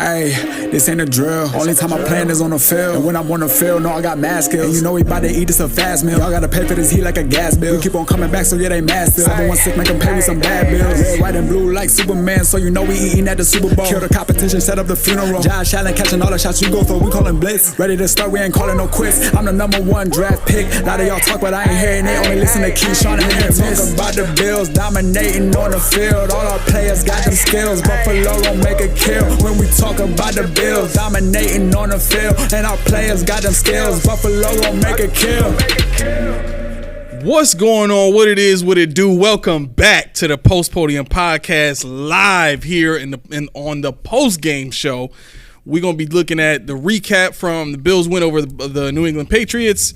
Hey, this ain't a drill. Only time I playing is on the field. And when I'm on the field, no, I got mad skills. And you know we bout to eat this a fast meal. Y'all gotta pay for this heat like a gas bill. We keep on coming back, so yeah, they mad still. 716 make them pay with some bad bills. Red, white, and blue like Superman, so you know we eating at the Super Bowl. Kill the competition, set up the funeral. Josh Allen catching all the shots you go for. We callin' blitz. Ready to start, we ain't calling no quits. I'm the #1 draft pick. A lot of y'all talk, but I ain't hearing it. Only listen to Keyshawn and him. Talk about the Bills dominating on the field. All our players got them skills. Buffalo gon' make a kill when we talk about the Bills dominating on the field, and our players got them skills. Buffalo gon' make a kill. What's going on? What it is, what it do? Welcome back to the Post Podium Podcast, live here on the post game show. We're gonna be looking at the recap from the Bills win over the New England Patriots.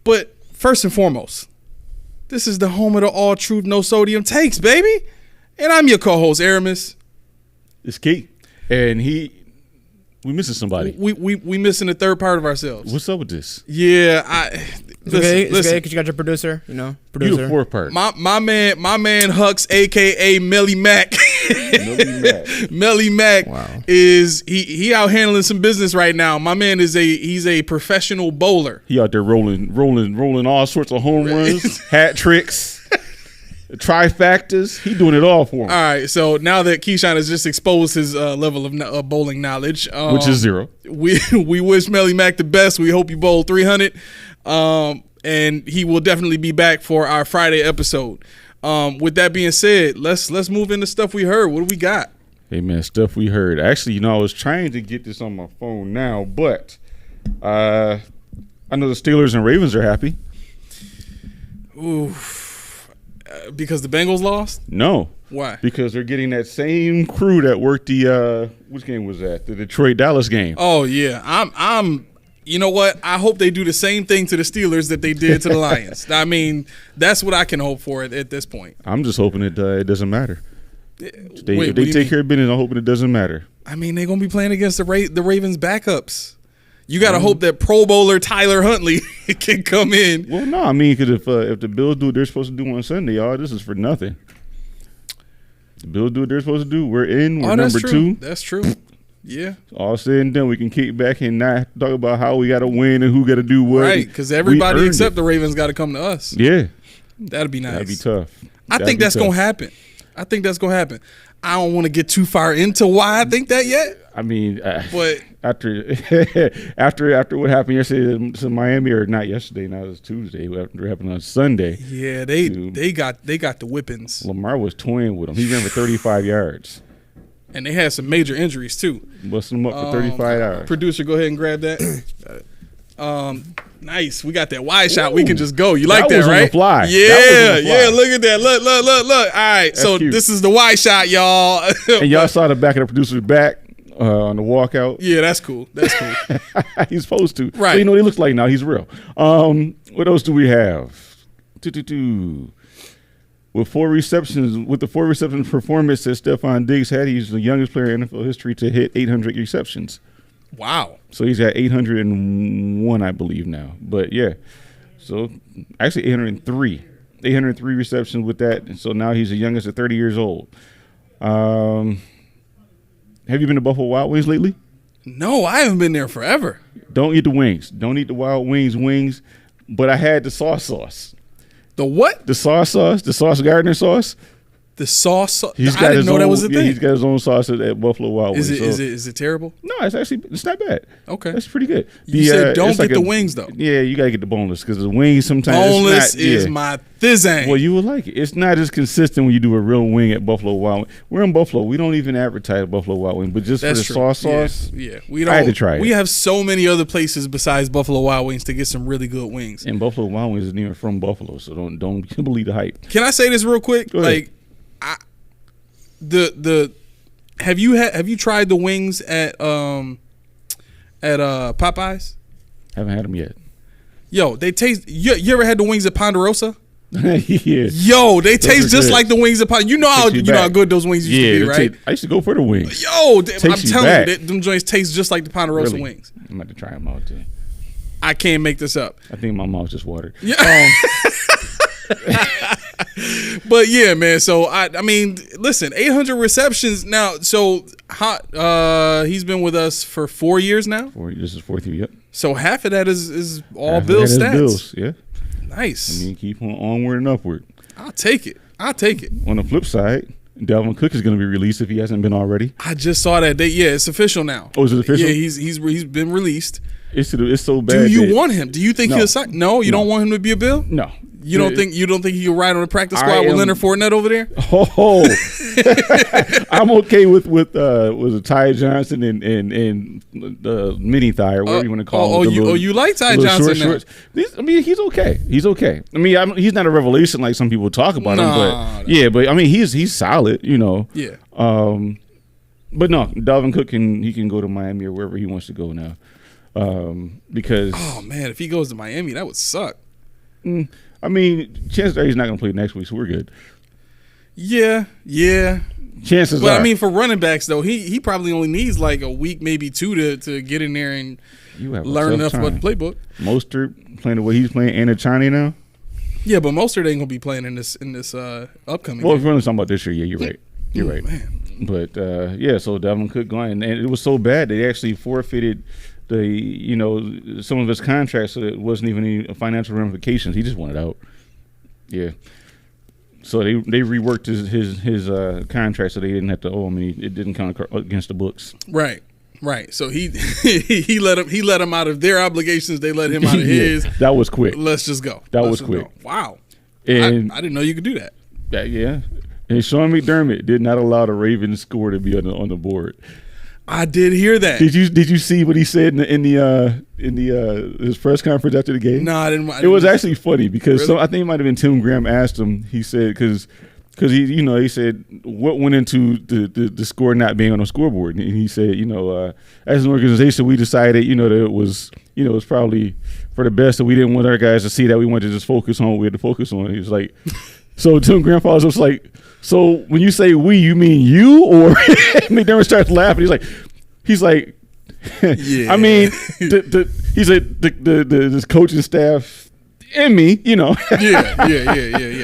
But first and foremost, this is the home of the all truth, no sodium takes, baby. And I'm your co-host, Aramis. It's Keith. And we missing somebody. We missing the third part of ourselves. What's up with this? Yeah, It's okay because you got your producer, You the fourth part. My man Hux, aka Melly Mac. Melly Mac is he out handling some business right now. My man he's a professional bowler. He out there rolling all sorts of home runs, hat tricks. Trifactors, he doing it all for him. All right, so now that Keyshawn has just exposed his level of bowling knowledge, which is zero, we wish Melly Mac the best. We hope you bowl 300, and he will definitely be back for our Friday episode. With that being said, let's move into stuff we heard. What do we got? Hey man, stuff we heard. Actually, I was trying to get this on my phone now, but I know the Steelers and Ravens are happy. Ooh. Because the Bengals lost? No. Why? Because they're getting that same crew that worked the which game was that? The Detroit-Dallas game. Oh yeah. I'm you know what? I hope they do the same thing to the Steelers that they did to the Lions. I mean, that's what I can hope for at this point. I'm just hoping it doesn't matter. If they take care of business, I'm hoping it doesn't matter. I mean, they're going to be playing against the Ravens backups. You got to hope that Pro Bowler Tyler Huntley can come in. Well, no, I mean, because if the Bills do what they're supposed to do on Sunday, this is for nothing. The Bills do what they're supposed to do. We're in. We're number 2. That's true. Yeah. All said and done, we can kick back and not talk about how we got to win and who got to do what. Right, because everybody except the Ravens got to come to us. Yeah. That'd be nice. That'd be tough. I think that's going to happen. I don't want to get too far into why I think that yet. I mean, but after what happened yesterday to Miami, or not yesterday, now it's Tuesday. What happened on Sunday? Yeah, they got the whippings. Lamar was toying with him. He ran for 35 yards, and they had some major injuries too. Busting him up for 35 yards. Producer, go ahead and grab that. Nice. We got that wide shot. We can just go. You like that, was right? On the fly. Yeah, yeah. Look at that. Look. All right. That's so cute. This is the wide shot, y'all. And y'all saw the back of the producer's back on the walkout. Yeah, that's cool. He's supposed to. Right. So you know what he looks like now. He's real. What else do we have? With the 4 reception performance that Stephon Diggs had, he's the youngest player in NFL history to hit 800 receptions. Wow. So he's at 801, I believe now. But yeah, so actually 803 receptions with that. And so now he's the youngest at 30 years old. Have you been to Buffalo Wild Wings lately? No, I haven't been there forever. Don't eat the wings. Don't eat the Wild Wings. But I had the sauce. The what? The sauce. The Sauce Gardner sauce. The sauce. I didn't know that was a thing. He's got his own sauce at Buffalo Wild Wings. Is it terrible? No, it's not bad. Okay, that's pretty good. You said don't get the wings though. Yeah, you gotta get the boneless because the wings sometimes boneless is my thing. Well, you would like it. It's not as consistent when you do a real wing at Buffalo Wild Wings. We're in Buffalo. We don't even advertise Buffalo Wild Wings, but just that's for the sauce. Yeah, we don't. I had to try it. We have so many other places besides Buffalo Wild Wings to get some really good wings. And Buffalo Wild Wings isn't even from Buffalo, so don't believe the hype. Can I say this real quick? Like, have you tried the wings at Popeyes? Haven't had them yet. Yo, they taste. You ever had the wings at Ponderosa? Yeah. Yo, they taste just like the wings at Ponderosa. You know how good those wings used to be, right? I used to go for the wings. Yo, I'm telling you, them joints taste just like the Ponderosa wings. I'm about to try them out too. I can't make this up. I think my mouth just watered. Yeah. But yeah, man. So I mean, listen, 800 receptions now. So he's been with us for 4 years now. This is fourth year. Yep. So half of that is all Bills stats. Bills, yeah. Nice. I mean, keep on onward and upward. I'll take it. On the flip side, Dalvin Cook is going to be released if he hasn't been already. I just saw that. It's official now. Oh, is it official? Yeah, he's been released. It's so bad. Do you want him? Do you think he'll sign? No, you don't want him to be a Bill? No. You don't think he can ride on the practice squad with Leonard Fournette over there? Oh, I'm okay with Ty Johnson and Mini Thigh or whatever you want to call him. You like Ty Johnson now? I mean, he's okay. I mean, he's not a revelation like some people talk about him, but but I mean, he's solid, you know. Yeah. But no, Dalvin Cook he can go to Miami or wherever he wants to go now, because man, if he goes to Miami, that would suck. I mean, chances are he's not going to play next week, so we're good. Yeah. Chances are. But I mean, for running backs though, he probably only needs like a week, maybe two, to get in there and learn enough about the playbook. Mostert playing the way he's playing, and Achane now. Yeah, but Mostert ain't gonna be playing in this upcoming. Well, if we're only talking about this year, yeah, you're right. You're right, man. But so Dalvin Cook going, and it was so bad they actually forfeited some of his contracts, so it wasn't even any financial ramifications. He just wanted out. Yeah. So they reworked his contract so they didn't have to owe him. It didn't count against the books. Right. So he let him out of their obligations. They let him out of his. That was quick. Let's just go. That was quick. Wow. And I didn't know you could do that. Yeah. And Sean McDermott did not allow the Ravens score to be on the board. I did hear that. Did you see what he said in his press conference after the game? No, I didn't. It was actually funny because really? I think it might have been Tim Graham asked him. He said because he said what went into the score not being on the scoreboard, and he said as an organization we decided that it was probably for the best that we didn't want our guys to see that, we wanted to just focus on what we had to focus on. He was like, so Tim Graham follows up like, so when you say we, you mean you? Or McDermott starts laughing. He's like, yeah. I mean, he said this coaching staff and me, Yeah.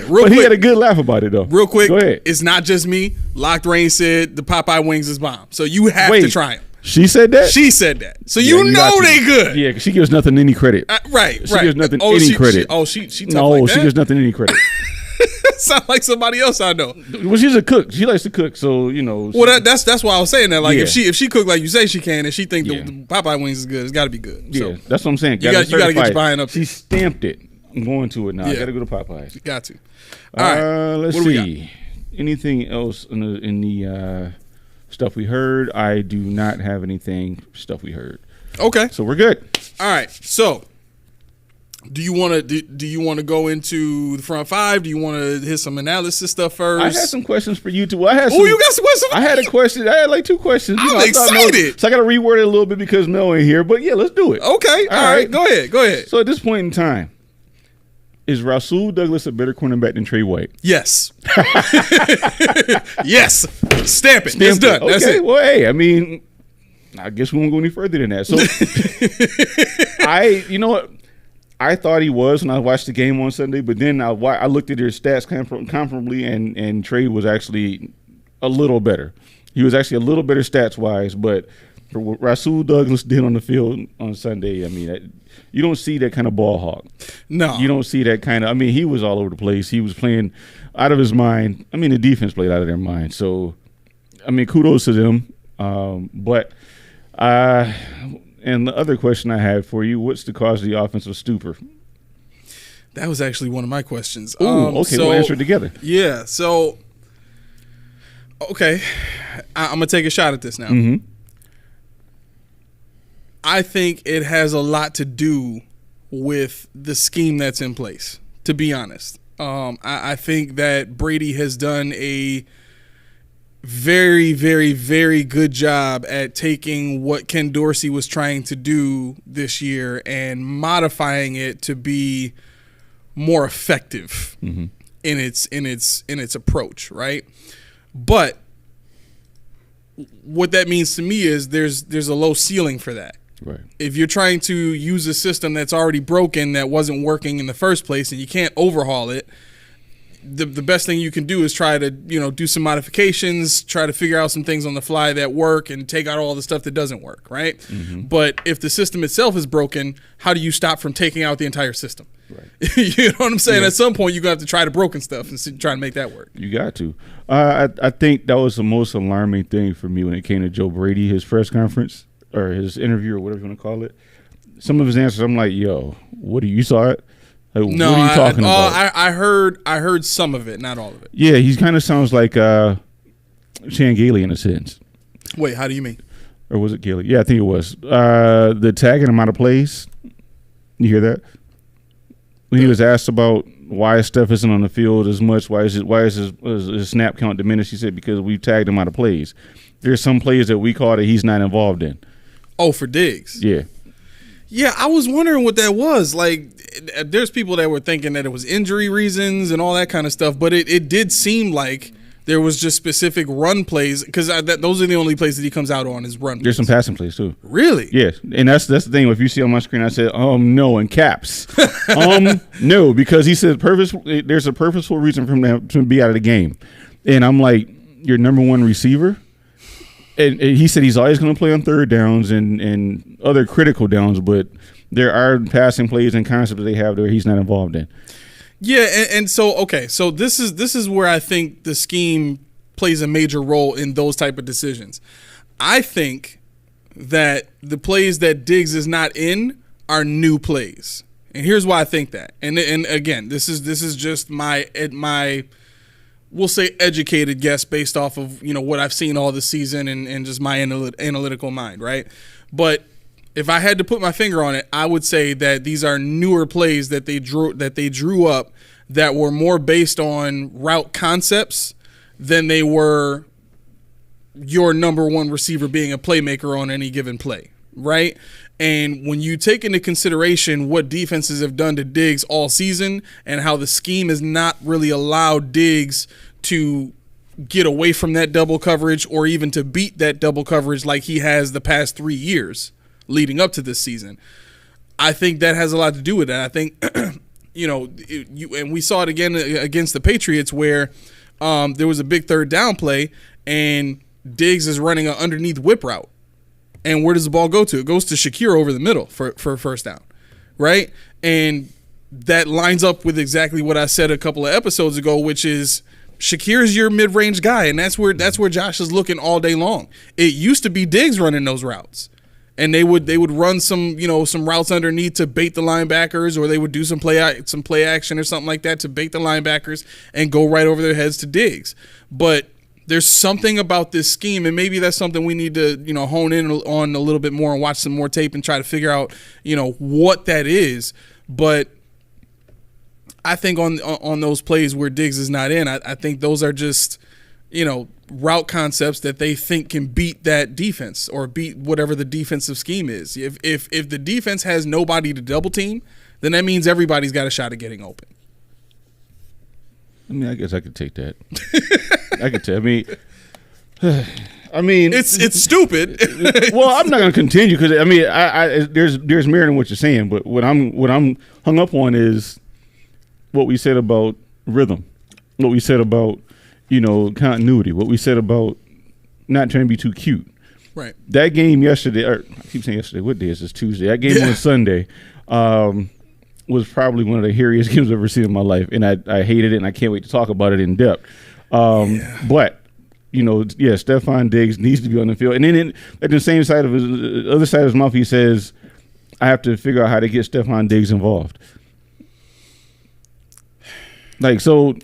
Real quick, he had a good laugh about it though. Real quick, go ahead. It's not just me. Locked Rain said the Popeye wings is bomb, so you have to try them. She said that? She said that. So you know they good. Yeah, because she gives nothing any credit. Right. She gives nothing any credit. She tough no, like that? She gives nothing any credit. Sound like somebody else I know. Well, she's a cook. She likes to cook, so Well, that's why I was saying that. Like, yeah. if she cook like you say she can, and she think the Popeye wings is good, it's got to be good. Yeah, so, that's what I'm saying. You got to get your buying up. She stamped it. I'm going to it now. I got to go to Popeyes. Got to. All right. Let's see. Anything else in the stuff we heard? I do not have anything stuff we heard. Okay. So we're good. All right. So. Do you want to go into the front five? Do you want to hit some analysis stuff first? I had some questions for you too. You got some questions? I had a question. I had like two questions. I'm excited. So I got to reword it a little bit because Mel ain't here. But yeah, let's do it. Okay. All right. Go ahead. So at this point in time, is Rasul Douglas a better cornerback than Trey White? Yes. Yes. Stamp it. It's done. Okay. That's it. Well, hey, I mean, I guess we won't go any further than that. So you know what? I thought he was when I watched the game on Sunday, but then I looked at their stats comparably, and Trey was actually a little better. He was actually a little better stats-wise, but for what Rasul Douglas did on the field on Sunday, I mean, you don't see that kind of ball hawk. No. You don't see that kind of – I mean, he was all over the place. He was playing out of his mind. I mean, the defense played out of their mind. So, I mean, kudos to them. And the other question I had for you, what's the cause of the offensive stupor? That was actually one of my questions. Okay, we'll answer it together. Yeah, so, okay, I'm going to take a shot at this now. Mm-hmm. I think it has a lot to do with the scheme that's in place, to be honest. I think that Brady has done a very, very, very good job at taking what Ken Dorsey was trying to do this year and modifying it to be more effective in its approach, right? But what that means to me is there's a low ceiling for that. Right. If you're trying to use a system that's already broken, that wasn't working in the first place, and you can't overhaul it, the best thing you can do is try to, do some modifications, try to figure out some things on the fly that work and take out all the stuff that doesn't work, right? Mm-hmm. But if the system itself is broken, how do you stop from taking out the entire system? Right. You know what I'm saying? Yeah. At some point, you're going to have to try the broken stuff and try to make that work. You got to. I think that was the most alarming thing for me when it came to Joe Brady, his press conference or his interview or whatever you want to call it. Some of his answers, I'm like, yo, you saw it? Like, no, what are you talking about? I heard some of it, not all of it. Yeah, he kind of sounds like Chan Gailey in a sense. Wait, how do you mean? Or was it Gailey? Yeah, I think it was. The tagging him out of plays. You hear that? When he was asked about why Steph isn't on the field as much, why is his snap count diminished? He said because we tagged him out of plays. There's some plays that we call that he's not involved in. Oh, for Diggs. Yeah. Yeah, I was wondering what that was. Like, there's people that were thinking that it was injury reasons and all that kind of stuff, but it did seem like there was just specific run plays because those are the only plays that he comes out on is run plays. There's some passing plays too. Really? Yeah, and that's the thing. If you see on my screen, I said no in caps. No, because he said there's a purposeful reason for him to be out of the game, and I'm like, your number one receiver. And he said he's always going to play on third downs and other critical downs, but there are passing plays and concepts that they have where he's not involved in. Yeah, and so so this is where I think the scheme plays a major role in those type of decisions. I think that the plays that Diggs is not in are new plays, and here's why I think that. And again, this is just my we'll say educated guess based off of what I've seen all this season and just my analytical mind, right? But if I had to put my finger on it, I would say that these are newer plays that they drew up that were more based on route concepts than they were your number one receiver being a playmaker on any given play, right? And when you take into consideration what defenses have done to Diggs all season and how the scheme has not really allowed Diggs to get away from that double coverage or even to beat that double coverage like he has the past 3 years leading up to this season, I think that has a lot to do with that. I think, and we saw it again against the Patriots where there was a big third down play and Diggs is running an underneath whip route. And where does the ball go to? It goes to Shakir over the middle for a first down, right? And that lines up with exactly what I said a couple of episodes ago, which is Shakir's your mid-range guy, and that's where Josh is looking all day long. It used to be Diggs running those routes, and they would run some routes underneath to bait the linebackers, or they would do some play action or something like that to bait the linebackers and go right over their heads to Diggs, but there's something about this scheme, and maybe that's something we need to, hone in on a little bit more and watch some more tape and try to figure out, what that is. But I think on those plays where Diggs is not in, I think those are just, route concepts that they think can beat that defense or beat whatever the defensive scheme is. If the defense has nobody to double team, then that means everybody's got a shot at getting open. I mean, I guess I could take that. I could tell. I mean, it's stupid. Well, I'm not going to continue because there's merit in what you're saying, but what I'm hung up on is what we said about rhythm, what we said about continuity, what we said about not trying to be too cute. Right. That game yesterday, or I keep saying yesterday. What day is this? Tuesday. That game on Sunday. Was probably one of the hairiest games I've ever seen in my life, and I hated it, and I can't wait to talk about it in depth. But Stephon Diggs needs to be on the field, and then at the same side of his other side of his mouth, he says, "I have to figure out how to get Stephon Diggs involved." Like, so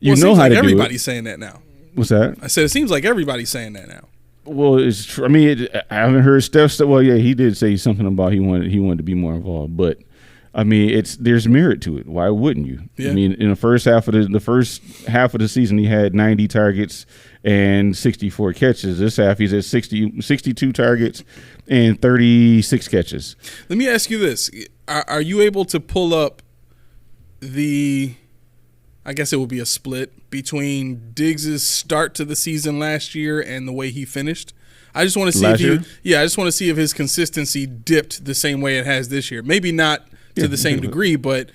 you know how to do it. Everybody's saying that now. What's that? I said it seems like everybody's saying that now. Well, it's true. I mean, I haven't heard Steph. Well, yeah, he did say something about he wanted to be more involved, but. I mean, there's merit to it. Why wouldn't you? Yeah. I mean, in the first half of the season, he had 90 targets and 64 catches. This half, he's at 62 targets and 36 catches. Let me ask you this: Are you able to pull up I guess it would be a split between Diggs' start to the season last year and the way he finished? I just want to see I just want to see if his consistency dipped the same way it has this year. Maybe not to the same degree, but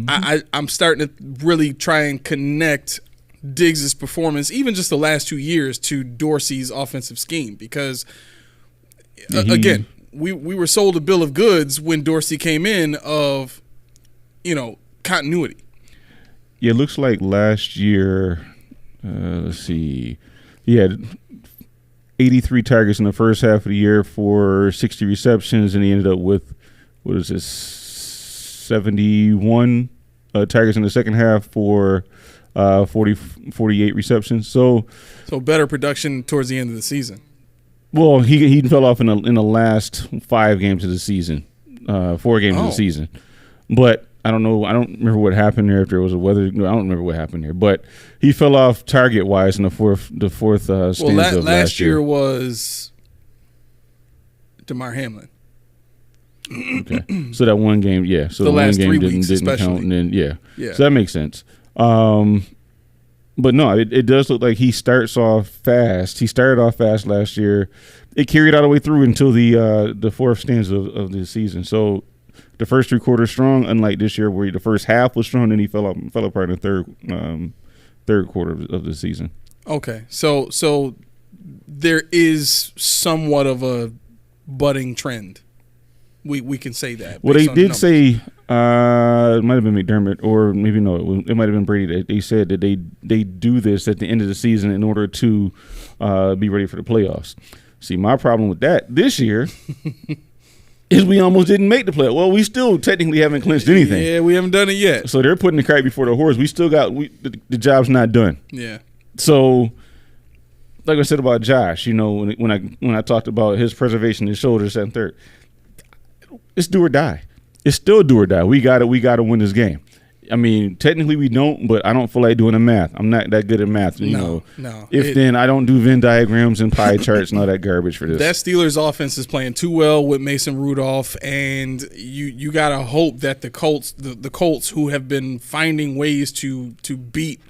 I'm starting to really try and connect Diggs' performance, even just the last 2 years, to Dorsey's offensive scheme. Because, again, we were sold a bill of goods when Dorsey came in of, continuity. Yeah, it looks like last year, let's see, he had 83 targets in the first half of the year for 60 receptions, and he ended up with, 71 targets in the second half for 48 receptions. So better production towards the end of the season. Well, he fell off in the last 5 games of the season, 4 games of the season. But I don't know. I don't remember what happened there. If there was a weather, no, I don't remember what happened there. But he fell off target wise in the fourth stanza of last year. Was DeMar Hamlin. Okay, so that one game, yeah. So the one last game 3 didn't weeks, especially. count, and then yeah. So that makes sense. But no, it does look like he starts off fast. He started off fast last year. It carried all the way through until the fourth stanza of the season. So the first 3 quarters strong, unlike this year where the first half was strong, and he fell apart in the third quarter of the season. Okay, so there is somewhat of a budding trend. We can say that. Well, they did say it might have been McDermott, or maybe no, it might have been Brady. They said that they do this at the end of the season in order to be ready for the playoffs. See, my problem with that this year is we almost didn't make the playoffs. Well, we still technically haven't clinched anything. Yeah, we haven't done it yet. So they're putting the cart before the horse. We still got the job's not done. Yeah. So, like I said about Josh, when I talked about his preservation of his shoulders and third, it's do or die. It's still do or die. We got to win this game. I mean, technically we don't, but I don't feel like doing the math. I'm not that good at math. No. Then I don't do Venn diagrams and pie charts and all that garbage for this. That Steelers offense is playing too well with Mason Rudolph, and you gotta hope that the Colts, who have been finding ways to beat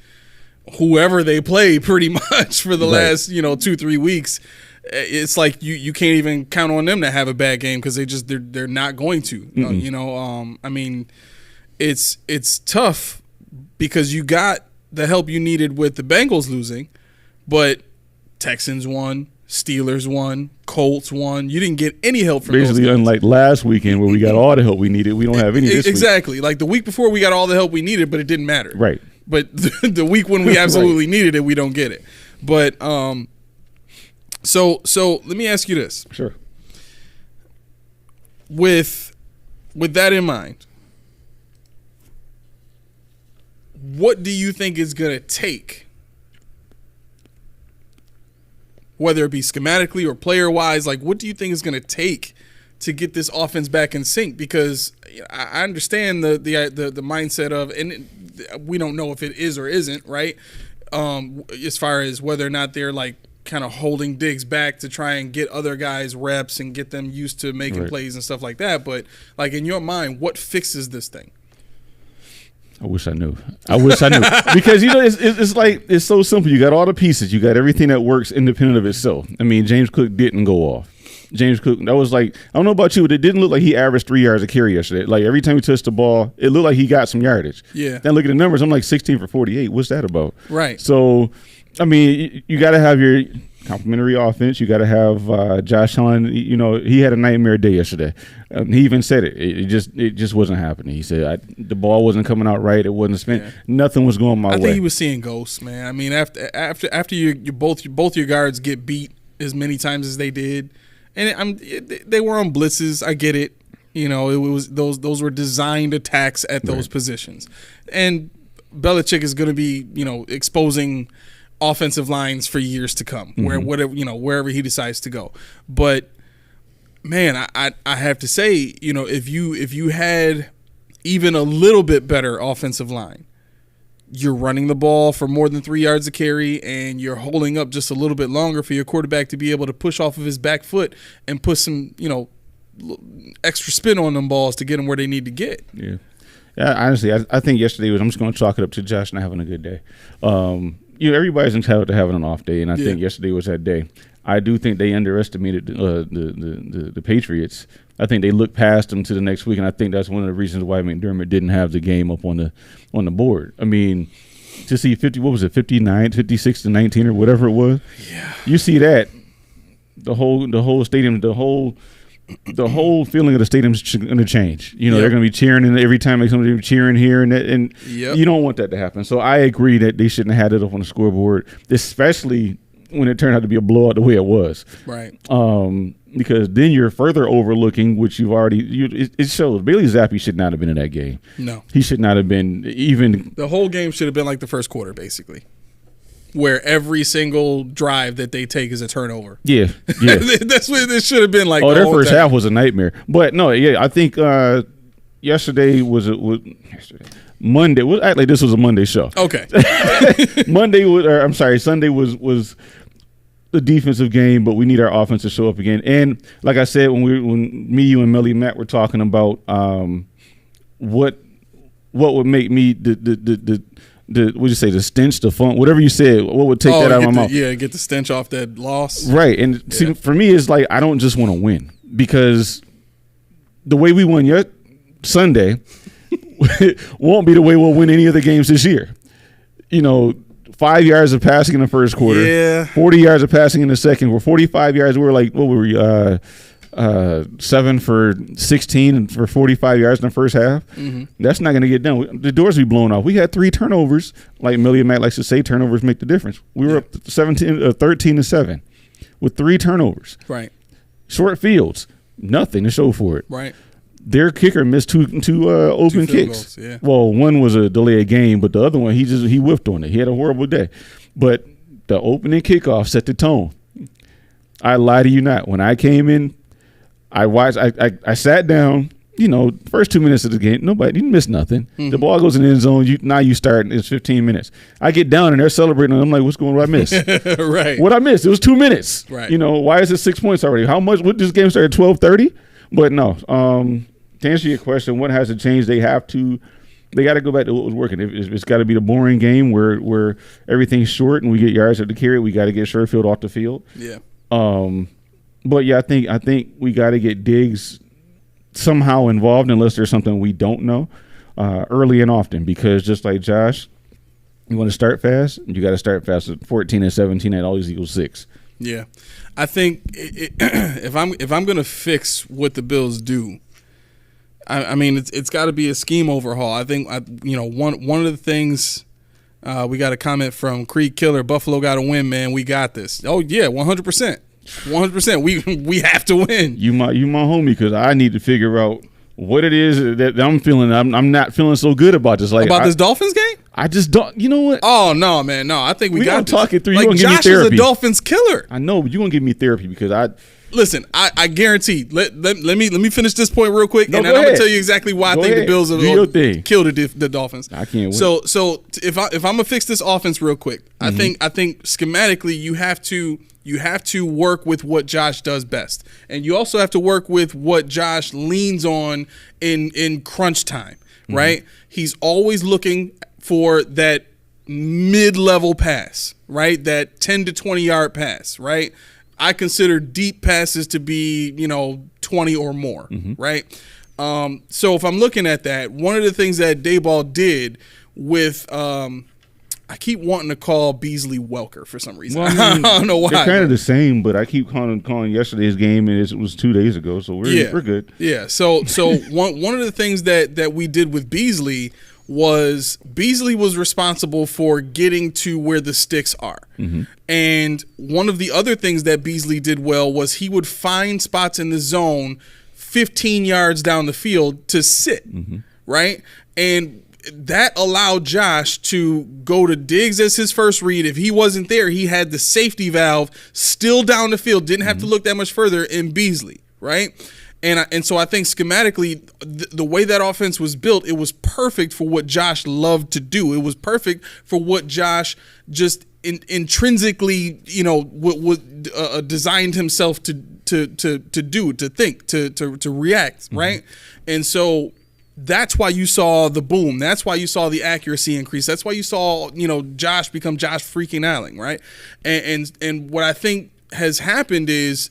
whoever they play pretty much for the last 2-3 weeks. It's like you can't even count on them to have a bad game because they're not going to. I mean, it's tough because you got the help you needed with the Bengals losing, but Texans won, Steelers won, Colts won. You didn't get any help from basically those guys. Unlike last weekend where we got all the help we needed, we don't have any this week. Exactly. Like the week before, we got all the help we needed, but it didn't matter. Right. But the week when we absolutely needed it, we don't get it. But So let me ask you this. Sure. With that in mind, what do you think is going to take, whether it be schematically or player-wise, like what do you think is going to take to get this offense back in sync? Because I understand the mindset of, and we don't know if it is or isn't, right? As far as whether or not they're like kind of holding Diggs back to try and get other guys reps and get them used to making plays and stuff like that. But like in your mind, what fixes this thing? I wish I knew. Because it's like it's so simple. You got all the pieces. You got everything that works independent of itself. I mean, James Cook didn't go off. James Cook, that was like, I don't know about you, but it didn't look like he averaged 3 yards a carry yesterday. Like every time he touched the ball, it looked like he got some yardage. Yeah. Then look at the numbers. I'm like 16 for 48. What's that about? Right. So, I mean, you got to have your complimentary offense. You got to have Josh Allen. He had a nightmare day yesterday. He even said it. It just wasn't happening. He said the ball wasn't coming out right. It wasn't spent. Yeah. Nothing was going my way. I think he was seeing ghosts, man. I mean, after you both your guards get beat as many times as they did, and they were on blitzes. I get it. It was those were designed attacks at those positions, and Belichick is going to be exposing offensive lines for years to come, wherever he decides to go. But man, I have to say, if you had even a little bit better offensive line, you're running the ball for more than 3 yards a carry, and you're holding up just a little bit longer for your quarterback to be able to push off of his back foot and put some extra spin on them balls to get them where they need to get. Yeah. Honestly, I think yesterday I'm just going to chalk it up to Josh not having a good day. Everybody's entitled to having an off day, and I think yesterday was that day. I do think they underestimated the Patriots. I think they looked past them to the next week, and I think that's one of the reasons why McDermott didn't have the game up on the board. I mean, to see 56 to 19 or whatever it was. Yeah. You see that the whole stadium, the whole feeling of the stadium's going to change. You know, they're going to be cheering, and every time somebody cheering here and that, and you don't want that to happen. So I agree that they shouldn't have had it up on the scoreboard, especially when it turned out to be a blowout the way it was. Right. Because then you're further overlooking, which it shows Bailey Zappi should not have been in that game. No. He should not have been even. The whole game should have been like the first quarter, basically, where every single drive that they take is a turnover. Yeah. That's what it should have been like. Oh, their first half was a nightmare. But no, I think yesterday was Monday. Well, actually, this was a Monday show. Okay. Sunday was the defensive game, but we need our offense to show up again. And like I said, when me, you, and Melly Matt were talking about what would make me the what'd you say, the stench, the funk, whatever you said, what would take that out of my mouth? Yeah, get the stench off that loss. Right. And see, for me, it's like I don't just want to win, because the way we won Sunday won't be the way we'll win any of the games this year. You know, 5 yards of passing in the first quarter, 40 yards of passing in the second, or 45 yards. We were like, what were we, 7 for 16 and for 45 yards in the first half. Mm-hmm. That's not going to get done. The doors be blown off. We had 3 turnovers. Like Millie and Matt likes to say, turnovers make the difference. We were up 13-7 with 3 turnovers. Right. Short fields, nothing to show for it. Right. Their kicker missed two open kicks. Goals, yeah. Well, one was a delay of game, but the other one he whiffed on it. He had a horrible day. But the opening kickoff set the tone. I lie to you not. When I came in, I watched. I sat down. You know, first 2 minutes of the game, nobody, you missed nothing. Mm-hmm. The ball goes in the end zone. Now you start. It's 15 minutes. I get down and they're celebrating. And I'm like, what's going on? What I miss? Right. What I missed? It was 2 minutes. Right. You know, why is it 6 points already? How much? What this game started at 12:30? But no. To answer your question, what has to change? They got to go back to what was working. It's got to be the boring game where everything's short and we get yards at the carry. We got to get Sherfield off the field. Yeah. But yeah, I think we got to get Diggs somehow involved, unless there's something we don't know, early and often. Because just like Josh, you want to start fast, you got to start fast at 14 and 17. That always equals 6. Yeah, I think if I'm gonna fix what the Bills do, I mean, it's got to be a scheme overhaul. I think one of the things we got a comment from Creed Killer. Buffalo got to win, man. We got this. Oh yeah, 100%. 100%. We have to win. You my homie, because I need to figure out what it is that I'm feeling. I'm not feeling so good about this. Like this Dolphins game. I just don't. You know what? Oh no, man. No, I think we got to talk it through. Like, you gonna Josh give me therapy. is a Dolphins killer. I know, but you gonna give me therapy because I. Listen, I guarantee. Let me finish this point real quick, and then I'm ahead. gonna tell you exactly why I think the Bills will kill the Dolphins. I can't wait. So if I'm gonna fix this offense real quick, I think schematically you have to work with what Josh does best, and you also have to work with what Josh leans on in crunch time. Right? He's always looking for that mid-level pass, right? That 10 to 20 yard pass, right? I consider deep passes to be, 20 or more, right? So if I'm looking at that, one of the things that Dayball did with I keep wanting to call Beasley Welker for some reason. Well, I don't know why. They're kind of the same, but I keep calling yesterday's game, and it was 2 days ago, so we're good. Yeah. So one of the things that we did with Beasley was responsible for getting to where the sticks are. Mm-hmm. And one of the other things that Beasley did well was he would find spots in the zone 15 yards down the field to sit, right? And that allowed Josh to go to Diggs as his first read. If he wasn't there, he had the safety valve still down the field, didn't have to look that much further in Beasley, right? And so I think schematically, the way that offense was built, it was perfect for what Josh loved to do. It was perfect for what Josh just intrinsically, designed himself to do, to think, to react, right? And so that's why you saw the boom. That's why you saw the accuracy increase. That's why you saw, Josh become Josh freaking Allen, right? And what I think has happened is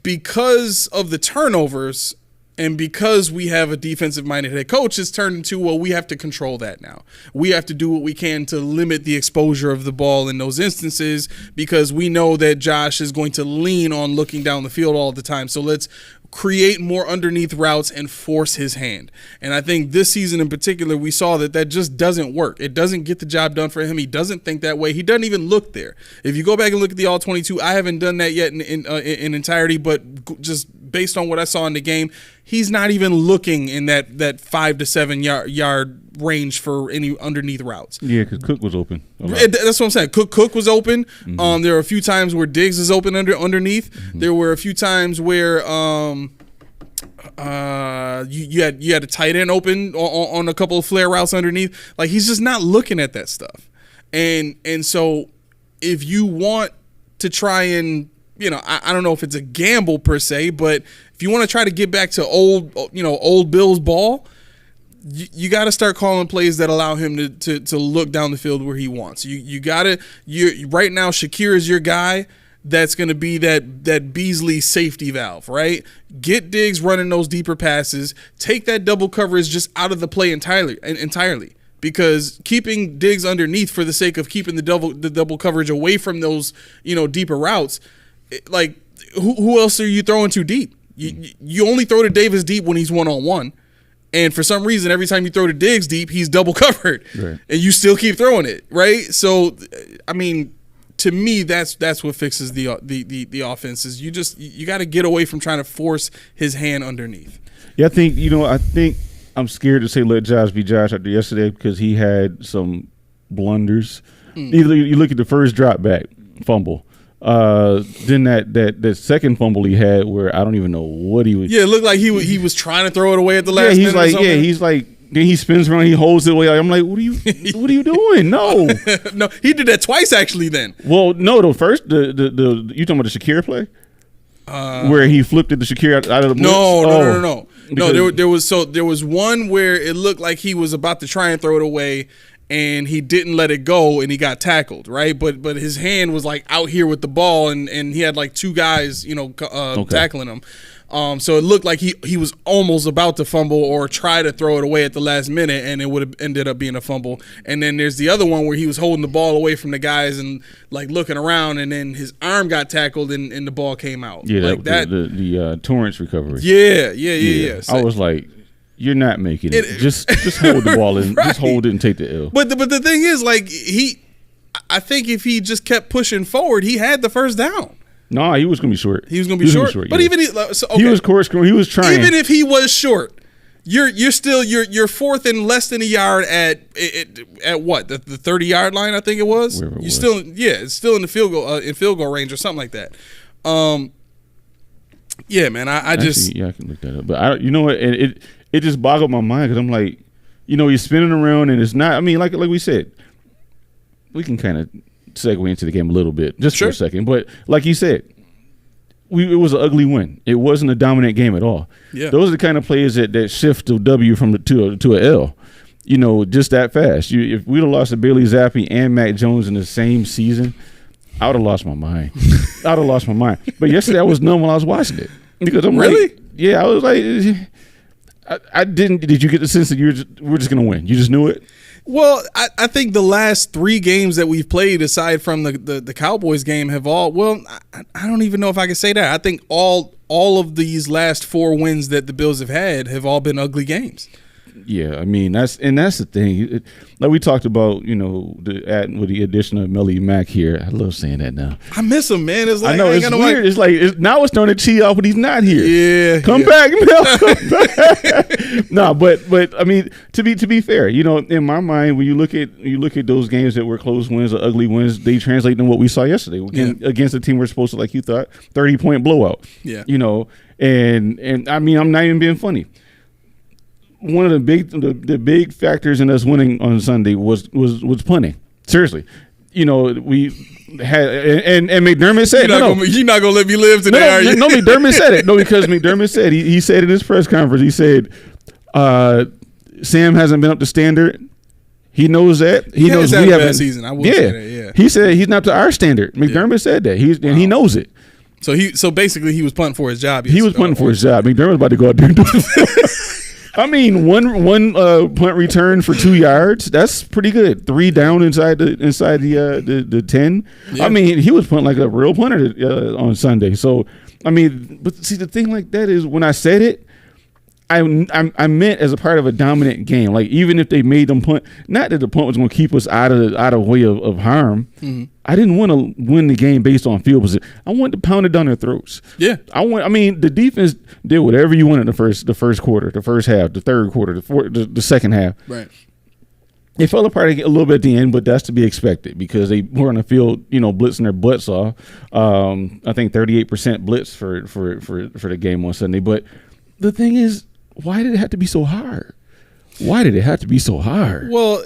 because of the turnovers and because we have a defensive-minded head coach, it's turned into, well, we have to control that now. We have to do what we can to limit the exposure of the ball in those instances because we know that Josh is going to lean on looking down the field all the time. So let's create more underneath routes and force his hand. And I think this season in particular, we saw that just doesn't work. It doesn't get the job done for him. He doesn't think that way. He doesn't even look there. If you go back and look at the All-22, I haven't done that yet in entirety, but just based on what I saw in the game, he's not even looking in that 5 to 7 yard range for any underneath routes. Yeah, because Cook was open. That's what I'm saying. Cook was open. Mm-hmm. There were a few times where Diggs is open underneath. Mm-hmm. There were a few times where you had a tight end open on a couple of flare routes underneath. Like, he's just not looking at that stuff. And so if you want to try and, I don't know if it's a gamble per se, but if you want to try to get back to old Bill's ball, you got to start calling plays that allow him to look down the field where he wants. You got to right now. Shakir is your guy. That's going to be that Beasley safety valve, right? Get Diggs running those deeper passes. Take that double coverage just out of the play entirely. Because keeping Diggs underneath for the sake of keeping the double coverage away from those deeper routes, like who else are you throwing too deep? You only throw to Davis deep when he's 1-on-1. And for some reason, every time you throw to Diggs deep, he's double covered. Right. And you still keep throwing it, right? So, I mean, to me, that's what fixes the offense is you got to get away from trying to force his hand underneath. Yeah, I think I'm scared to say let Josh be Josh after yesterday because he had some blunders. You look at the first drop back fumble. Then that second fumble he had where I don't even know what he was. Yeah, it looked like he was trying to throw it away at the last minute. He's like then he spins around, he holds it away. I'm like, what are you doing? No, no, he did that twice actually. Then, well, no, the first you talking about the Shakir play, where he flipped it to Shakir out of the blitz? No. No, there was one where it looked like he was about to try and throw it away. And he didn't let it go, and he got tackled, right? But his hand was like out here with the ball, and he had like two guys, tackling him. So it looked like he was almost about to fumble or try to throw it away at the last minute, and it would have ended up being a fumble. And then there's the other one where he was holding the ball away from the guys and like looking around, and then his arm got tackled, and the ball came out. Yeah, like the Torrance recovery. Yeah. So I was like, you're not making it. Just hold the ball and right. Just hold it and take the L. But the thing is, like I think if he just kept pushing forward, he had the first down. No, he was gonna be short. He was gonna be short. But yeah. Even he was course-correring. He was trying. Even if he was short, you're still fourth and less than a yard at what the 30-yard line, I think it was. Wherever it you're was. still it's still in the field goal range or something like that. Yeah, man. I can look that up. But you know what? It just boggled my mind because I'm like, he's spinning around and it's not. I mean, like we said, we can kind of segue into the game a little bit just for a second. But like you said, it was an ugly win. It wasn't a dominant game at all. Yeah. Those are the kind of players that shift a W to a L. Just that fast. If we'd have lost to Bailey Zappi and Mac Jones in the same season, I would have lost my mind. But yesterday I was numb while I was watching it because I'm really. Like, yeah, I was like. I didn't. Did you get the sense that we're just going to win? You just knew it? Well, I think the last 3 games that we've played, aside from the Cowboys game, have all. Well, I don't even know if I can say that. I think all of these last 4 wins that the Bills have had have all been ugly games. Yeah, I mean that's the thing. Like we talked about, with the addition of Melly Mack here. I love saying that now. I miss him, man. It's like I know it's weird. It's like now it's starting to cheat off when he's not here. Yeah, come back, Mel. Come back. No, but I mean to be fair, in my mind, when you look at those games that were close wins or ugly wins, they translate to what we saw yesterday against a team we're supposed to, like you thought, 30-point blowout. Yeah, and I mean I'm not even being funny. One of the big factors in us winning on Sunday was punting. Seriously, we had and McDermott said, "You're not gonna let me live today, are you?" No, McDermott said it. No, because McDermott said he said in his press conference, he said, "Sam hasn't been up to standard. He knows that. He knows we have a bad season. I will say that. Yeah. He said he's not to our standard. McDermott said that. He knows it. So basically he was punting for his job. He was punting for his job. McDermott's about to go out there and do it. I mean, one punt return for 2 yards. That's pretty good. 3 down inside the 10. Yeah. I mean, he was punting like a real punter on Sunday. So I mean, but see, the thing like that is when I said it, I meant as a part of a dominant game. Like even if they made them punt, not that the punt was going to keep us out of way of harm. Mm-hmm. I didn't want to win the game based on field position. I wanted to pound it down their throats. Yeah, I mean, the defense did whatever you wanted the first quarter, the first half, the third quarter, the second half. Right. It fell apart a little bit at the end, but that's to be expected because they were on the field, blitzing their butts off. I think 38% blitz for the game on Sunday. But the thing is, why did it have to be so hard? Why did it have to be so hard? Well,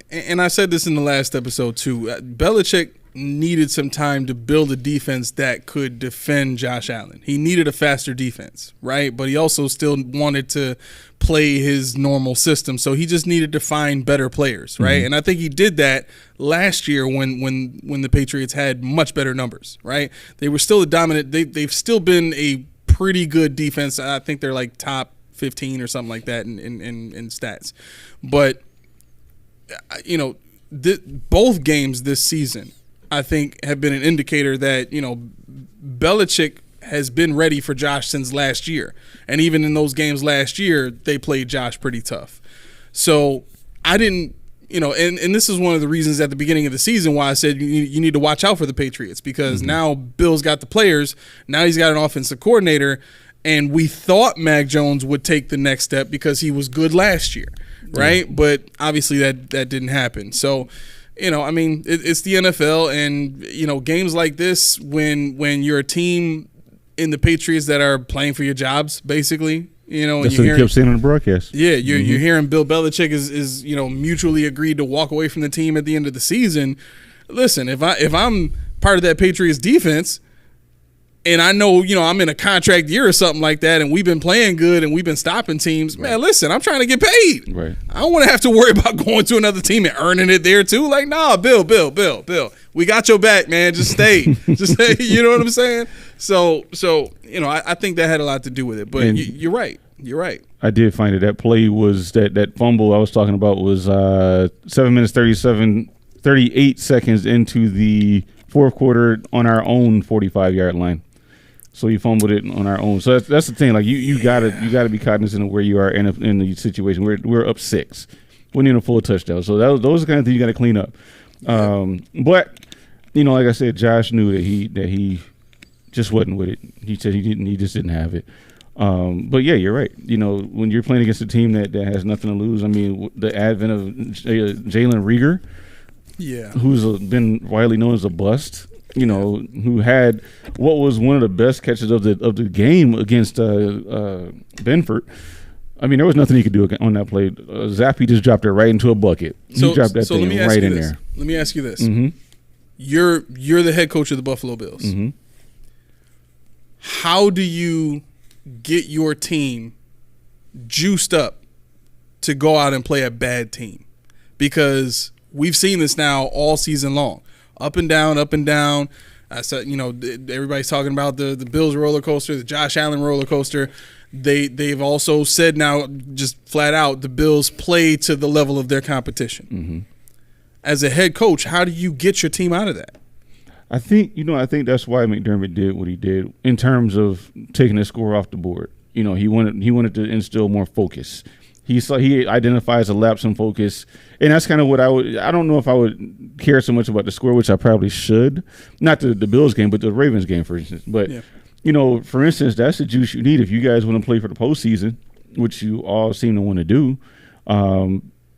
and I said this in the last episode too. Belichick needed some time to build a defense that could defend Josh Allen. He needed a faster defense, right? But he also still wanted to play his normal system, so he just needed to find better players, right? Mm-hmm. And I think he did that last year when the Patriots had much better numbers, right? They were still a dominant. They've still been a pretty good defense. I think they're like top 15 or something like that in stats. But both games this season, I think, have been an indicator that Belichick has been ready for Josh since last year, and even in those games last year, they played Josh pretty tough. So I didn't. And this is one of the reasons at the beginning of the season why I said you need to watch out for the Patriots because now Bill's got the players. Now he's got an offensive coordinator, and we thought Mac Jones would take the next step because he was good last year, right? But obviously that didn't happen. So, I mean, it's the NFL, and games like this when you're a team in the Patriots that are playing for your jobs, basically. That's what he kept saying on the broadcast. Yeah, you're hearing Bill Belichick is mutually agreed to walk away from the team at the end of the season. Listen, if I'm part of that Patriots defense, and I know I'm in a contract year or something like that, and we've been playing good and we've been stopping teams, man. Listen, I'm trying to get paid. Right. I don't want to have to worry about going to another team and earning it there too. Like, nah, Bill, we got your back, man. Just stay, just stay. You know what I'm saying? So I think that had a lot to do with it. But you're right. You're right. I did find that play was that fumble I was talking about was 7 minutes 38 seconds into the fourth quarter on our own 45-yard line. So he fumbled it on our own. So that's the thing. Like you gotta be cognizant of where you are in the situation. We're up 6, we need a full touchdown. So those are the kind of things you got to clean up. But like I said, Josh knew that he just wasn't with it. He said he just didn't have it. But yeah, you're right. When you're playing against a team that has nothing to lose. I mean, the advent of Jalen Reagor, who's been widely known as a bust. Who had what was one of the best catches of the game against Benford. I mean, there was nothing he could do on that play. Zappi just dropped it right into a bucket. He dropped that thing right in there. Let me ask you this. Mm-hmm. You're the head coach of the Buffalo Bills. Mm-hmm. How do you get your team juiced up to go out and play a bad team? Because we've seen this now all season long. Up and down, up and down. I said, everybody's talking about the Bills roller coaster, the Josh Allen roller coaster. They've also said now, just flat out, the Bills play to the level of their competition. Mm-hmm. As a head coach, how do you get your team out of that? I think that's why McDermott did what he did in terms of taking the score off the board. He wanted to instill more focus. He identifies a lapse in focus, and that's kind of what I don't know if I would care so much about the score, which I probably should. Not the Bills game, but the Ravens game, for instance. But, for instance, that's the juice you need if you guys want to play for the postseason, which you all seem to want to do.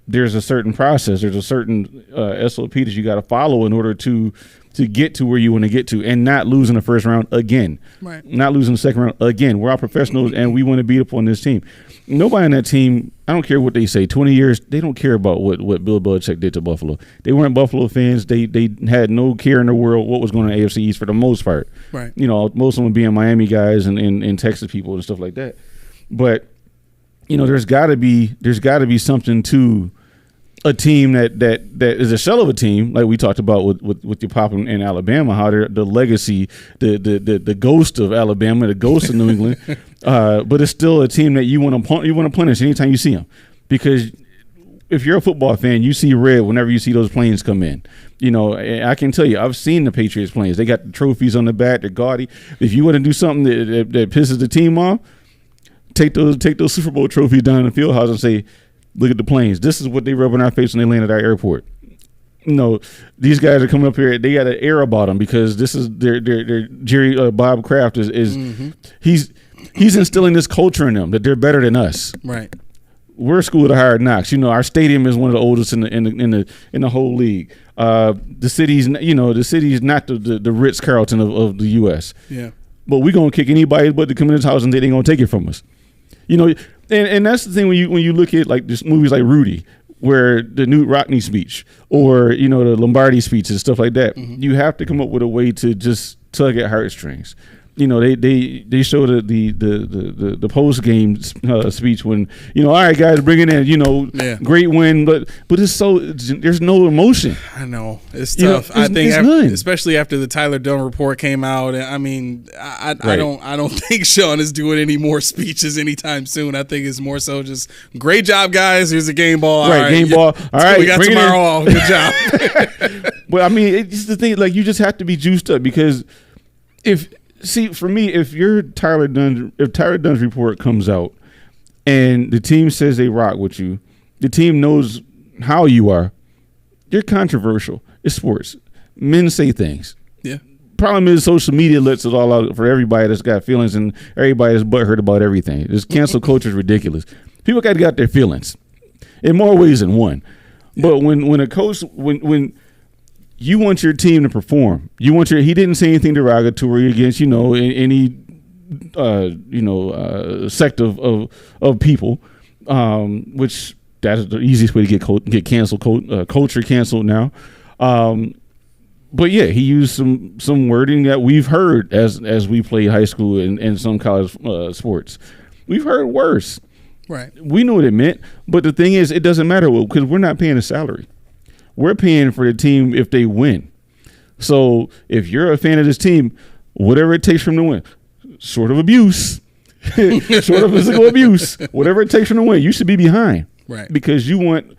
There's a certain process. There's a certain SOP that you got to follow in order to get to where you want to get to and not lose in the first round again. Right. Not losing the second round again. We're all professionals, and we want to beat up on this team. Nobody on that team, I don't care what they say, 20 years, they don't care about what Bill Belichick did to Buffalo. They weren't Buffalo fans. They had no care in the world what was going on in the AFC East for the most part. Right. Most of them being Miami guys and Texas people and stuff like that. But, there's got to be something to a team that is a shell of a team, like we talked about with your pop in Alabama, how they're the legacy, the ghost of Alabama, the ghost of New England, but it's still a team that you want to punish anytime you see them, because if you're a football fan, you see red whenever you see those planes come in. You know, I can tell you, I've seen the Patriots planes. They got the trophies on the back. They're gaudy. If you want to do something that pisses the team off, take those Super Bowl trophies down in the field house and say, look at the planes. This is what they rub in our face when they land at our airport. No, these guys are coming up here. They got an air about them because this is their Jerry Bob Kraft is he's instilling this culture in them that they're better than us. Right. We're a school of the hard knocks. You know, our stadium is one of the oldest in the whole league. The city's not the Ritz Carlton of the U.S. Yeah. But we're gonna kick anybody but to come in this house and they ain't gonna take it from us. You know, and that's the thing when you look at like this movies like Rudy, where the Newt Rockney speech or the Lombardi speech and stuff like that, you have to come up with a way to just tug at heartstrings. You know, they show the post game speech when all right guys, bring it in, great win, but it's there's no emotion. I know it's tough. I think especially after the Tyler Dunn report came out. I mean, I don't think Sean is doing any more speeches anytime soon. I think it's more so just great job guys. Here's a game ball. All right, game ball. All right, we got tomorrow off. Good job. But I mean, it's the thing. Like you just have to be juiced up because for me, if Tyler Dunn's report comes out and the team says they rock with you, the team knows how you are, you're controversial. It's sports. Men say things. Yeah. Problem is social media lets it all out for everybody that's got feelings and everybody that's butthurt about everything. This cancel culture is ridiculous. People got their feelings in more ways than one. Yeah. But when a coach when you want your team to perform. He didn't say anything derogatory against, any, sect of people, which that is the easiest way to get canceled, culture canceled now. But yeah, he used some wording that we've heard as we played high school and some college sports. We've heard worse. Right. We knew what it meant, but the thing is, it doesn't matter because we're not paying a salary. We're paying for the team if they win. So if you're a fan of this team, whatever it takes for them to win, short of abuse, short of physical abuse, whatever it takes for them to win, you should be behind. Right. Because you want.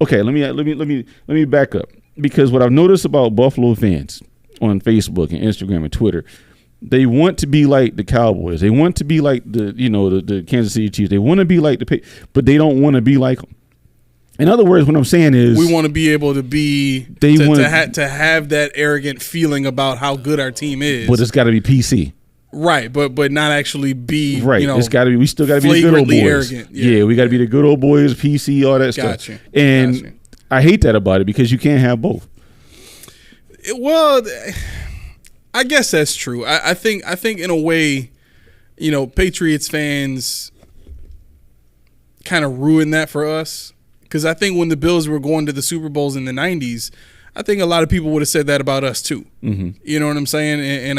Okay, let me back up. Because what I've noticed about Buffalo fans on Facebook and Instagram and Twitter, they want to be like the Cowboys. They want to be like the Kansas City Chiefs. They want to be like but they don't want to be like them. In other words, what I'm saying is we want to be able to be to have that arrogant feeling about how good our team is. But it's got to be PC. Right, but not actually be right. It's got to be. We still got to be the good old boys. Arrogant. Yeah, we got to be the good old boys, PC, all that stuff. Gotcha. And I hate that about it because you can't have both. Well, I guess that's true. I think in a way, Patriots fans kind of ruined that for us. Because I think when the Bills were going to the Super Bowls in the 90s, I think a lot of people would have said that about us too. Mm-hmm. You know what I'm saying? And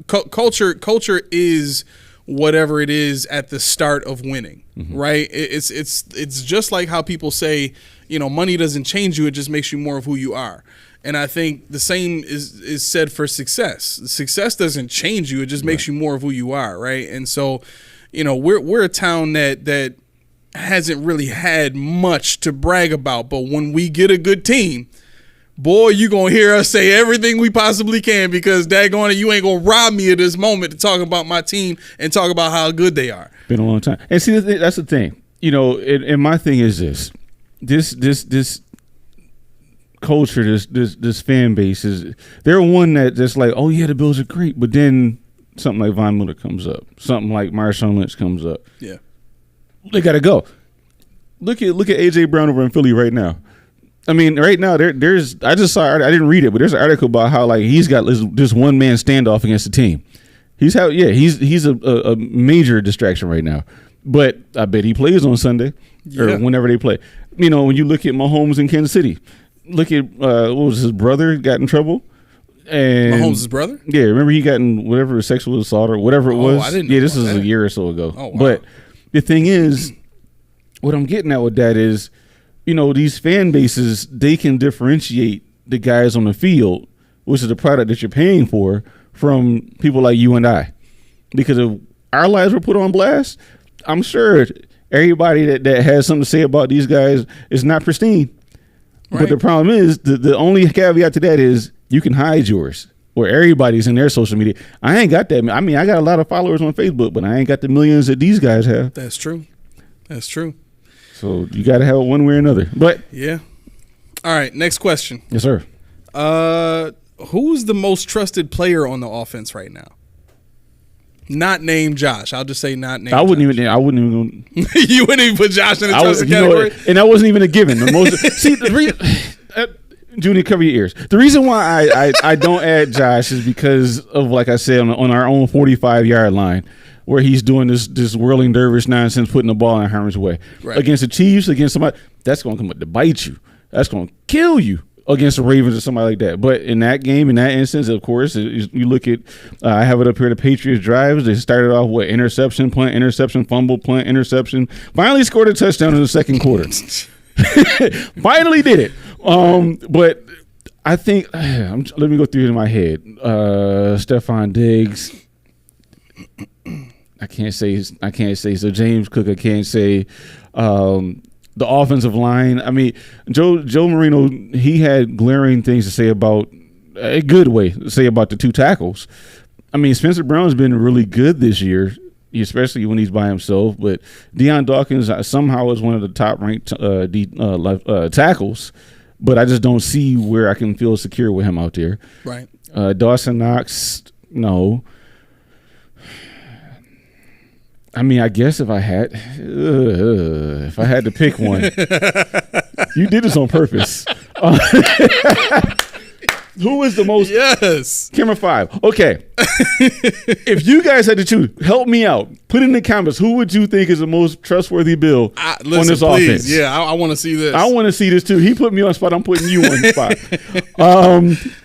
culture is whatever it is at the start of winning, right? It's just like how people say, money doesn't change you; it just makes you more of who you are. And I think the same is said for success. Success doesn't change you; it just makes you more of who you are, right? And so, we're a town that hasn't really had much to brag about, but when we get a good team, boy, you gonna hear us say everything we possibly can because daggone it, you ain't gonna rob me of this moment to talk about my team and talk about how good they are. Been a long time, and see that's the thing, and my thing is this culture, this fan base they're one that's like, oh yeah, the Bills are great, but then something like Von Miller comes up, something like Marshawn Lynch comes up, yeah. They gotta go. Look at AJ Brown over in Philly right now. I mean, right now there's. I just saw. I didn't read it, but there's an article about how he's got this one man standoff against the team. He's a major distraction right now. But I bet he plays on Sunday or whenever they play. When you look at Mahomes in Kansas City, look at what was his brother got in trouble. And Mahomes' brother? Yeah, remember he got in whatever sexual assault or whatever it was. I didn't. Yeah, this was a year or so ago. Oh, wow. But the thing is, what I'm getting at with that is these fan bases, they can differentiate the guys on the field, which is the product that you're paying for, from people like you and I. Because if our lives were put on blast, I'm sure everybody that has something to say about these guys is not pristine. Right. But the problem is, the only caveat to that is you can hide yours, where everybody's in their social media. I ain't got that. I mean, I got a lot of followers on Facebook, but I ain't got the millions that these guys have. That's true. So you got to have it one way or another. But yeah. All right, next question. Yes, sir. Who's the most trusted player on the offense right now? Not named Josh. I'll just say not named. I wouldn't even. You wouldn't even put Josh in the trusted category. And that wasn't even a given. The most. See, Junior, cover your ears. The reason why I don't add Josh is because of, like I said, on our own 45-yard line, where he's doing this whirling dervish nonsense, putting the ball in Herman's way. Right. Against the Chiefs, against somebody, that's going to come up to bite you. That's going to kill you against the Ravens or somebody like that. But in that game, in that instance, of course, you look at, I have it up here, the Patriots drives. They started off with interception, punt, interception, fumble, punt, interception. Finally scored a touchdown in the second quarter. Finally did it. But I think, let me go through it in my head. Stephon Diggs. I can't say. So James Cook, I can't say. The offensive line. I mean, Joe Marino, he had glaring things to say about, a good way to say about the two tackles. I mean, Spencer Brown's been really good this year, especially when he's by himself. But Deion Dawkins somehow is one of the top-ranked tackles. But I just don't see where I can feel secure with him out there. Right. Dawson Knox, no. I mean, I guess if I had to pick one, you did this on purpose. Who is the most? Yes. Camera 5. Okay. If you guys had to choose, help me out. Put in the comments. Who would you think is the most trustworthy Bill on this offense? Yeah, I want to see this. I want to see this too. He put me on the spot. I'm putting you on the spot.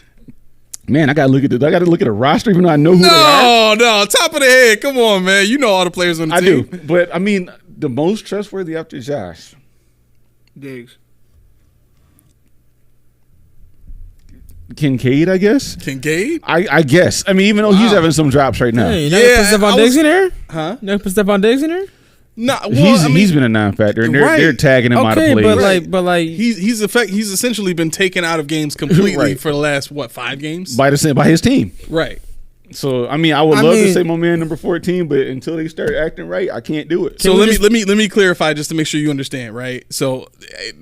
Man, I gotta look at the roster, even though I know who they are. No, top of the head. Come on, man. You know all the players on the team. I do, but I mean, the most trustworthy after Josh, Diggs, Kincaid, I guess. Kincaid, I guess. I mean, even though he's having some drops right now. Hey, you not gonna put Stephon Diggs in there? Huh? You not gonna put Stephon Diggs in there? No, well, he's been a non-factor, and they're tagging him out of plays. but like he's essentially been taken out of games completely for the last 5 games by his team. Right. So I mean, I would love to say my man number 14, but until they start acting right, I can't do it. So let me clarify just to make sure you understand, right? So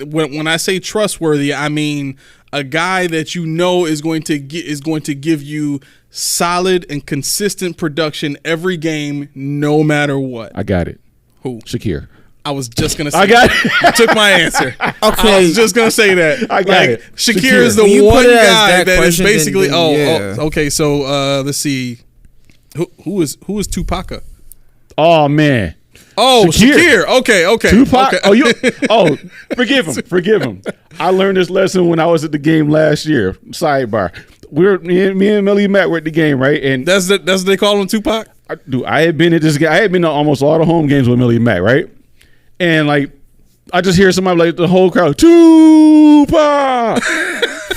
when I say trustworthy, I mean a guy that you know is going to give you solid and consistent production every game, no matter what. I got it. Who? Shakir. I was just gonna say. I got it. You took my answer. Okay. I was just gonna say that. I got it. Shakir is the one guy that is basically. Okay. So let's see. Who is Tupac? Oh man. Oh, Shakir. Okay. Tupac. Okay. Forgive him. I learned this lesson when I was at the game last year. Sidebar. Me and Melly Matt were at the game, right? And that's what they call him, Tupac. I had been at this guy. I had been to almost all the home games with Melly Matt, right? And like, I just hear somebody like the whole crowd, Tupac.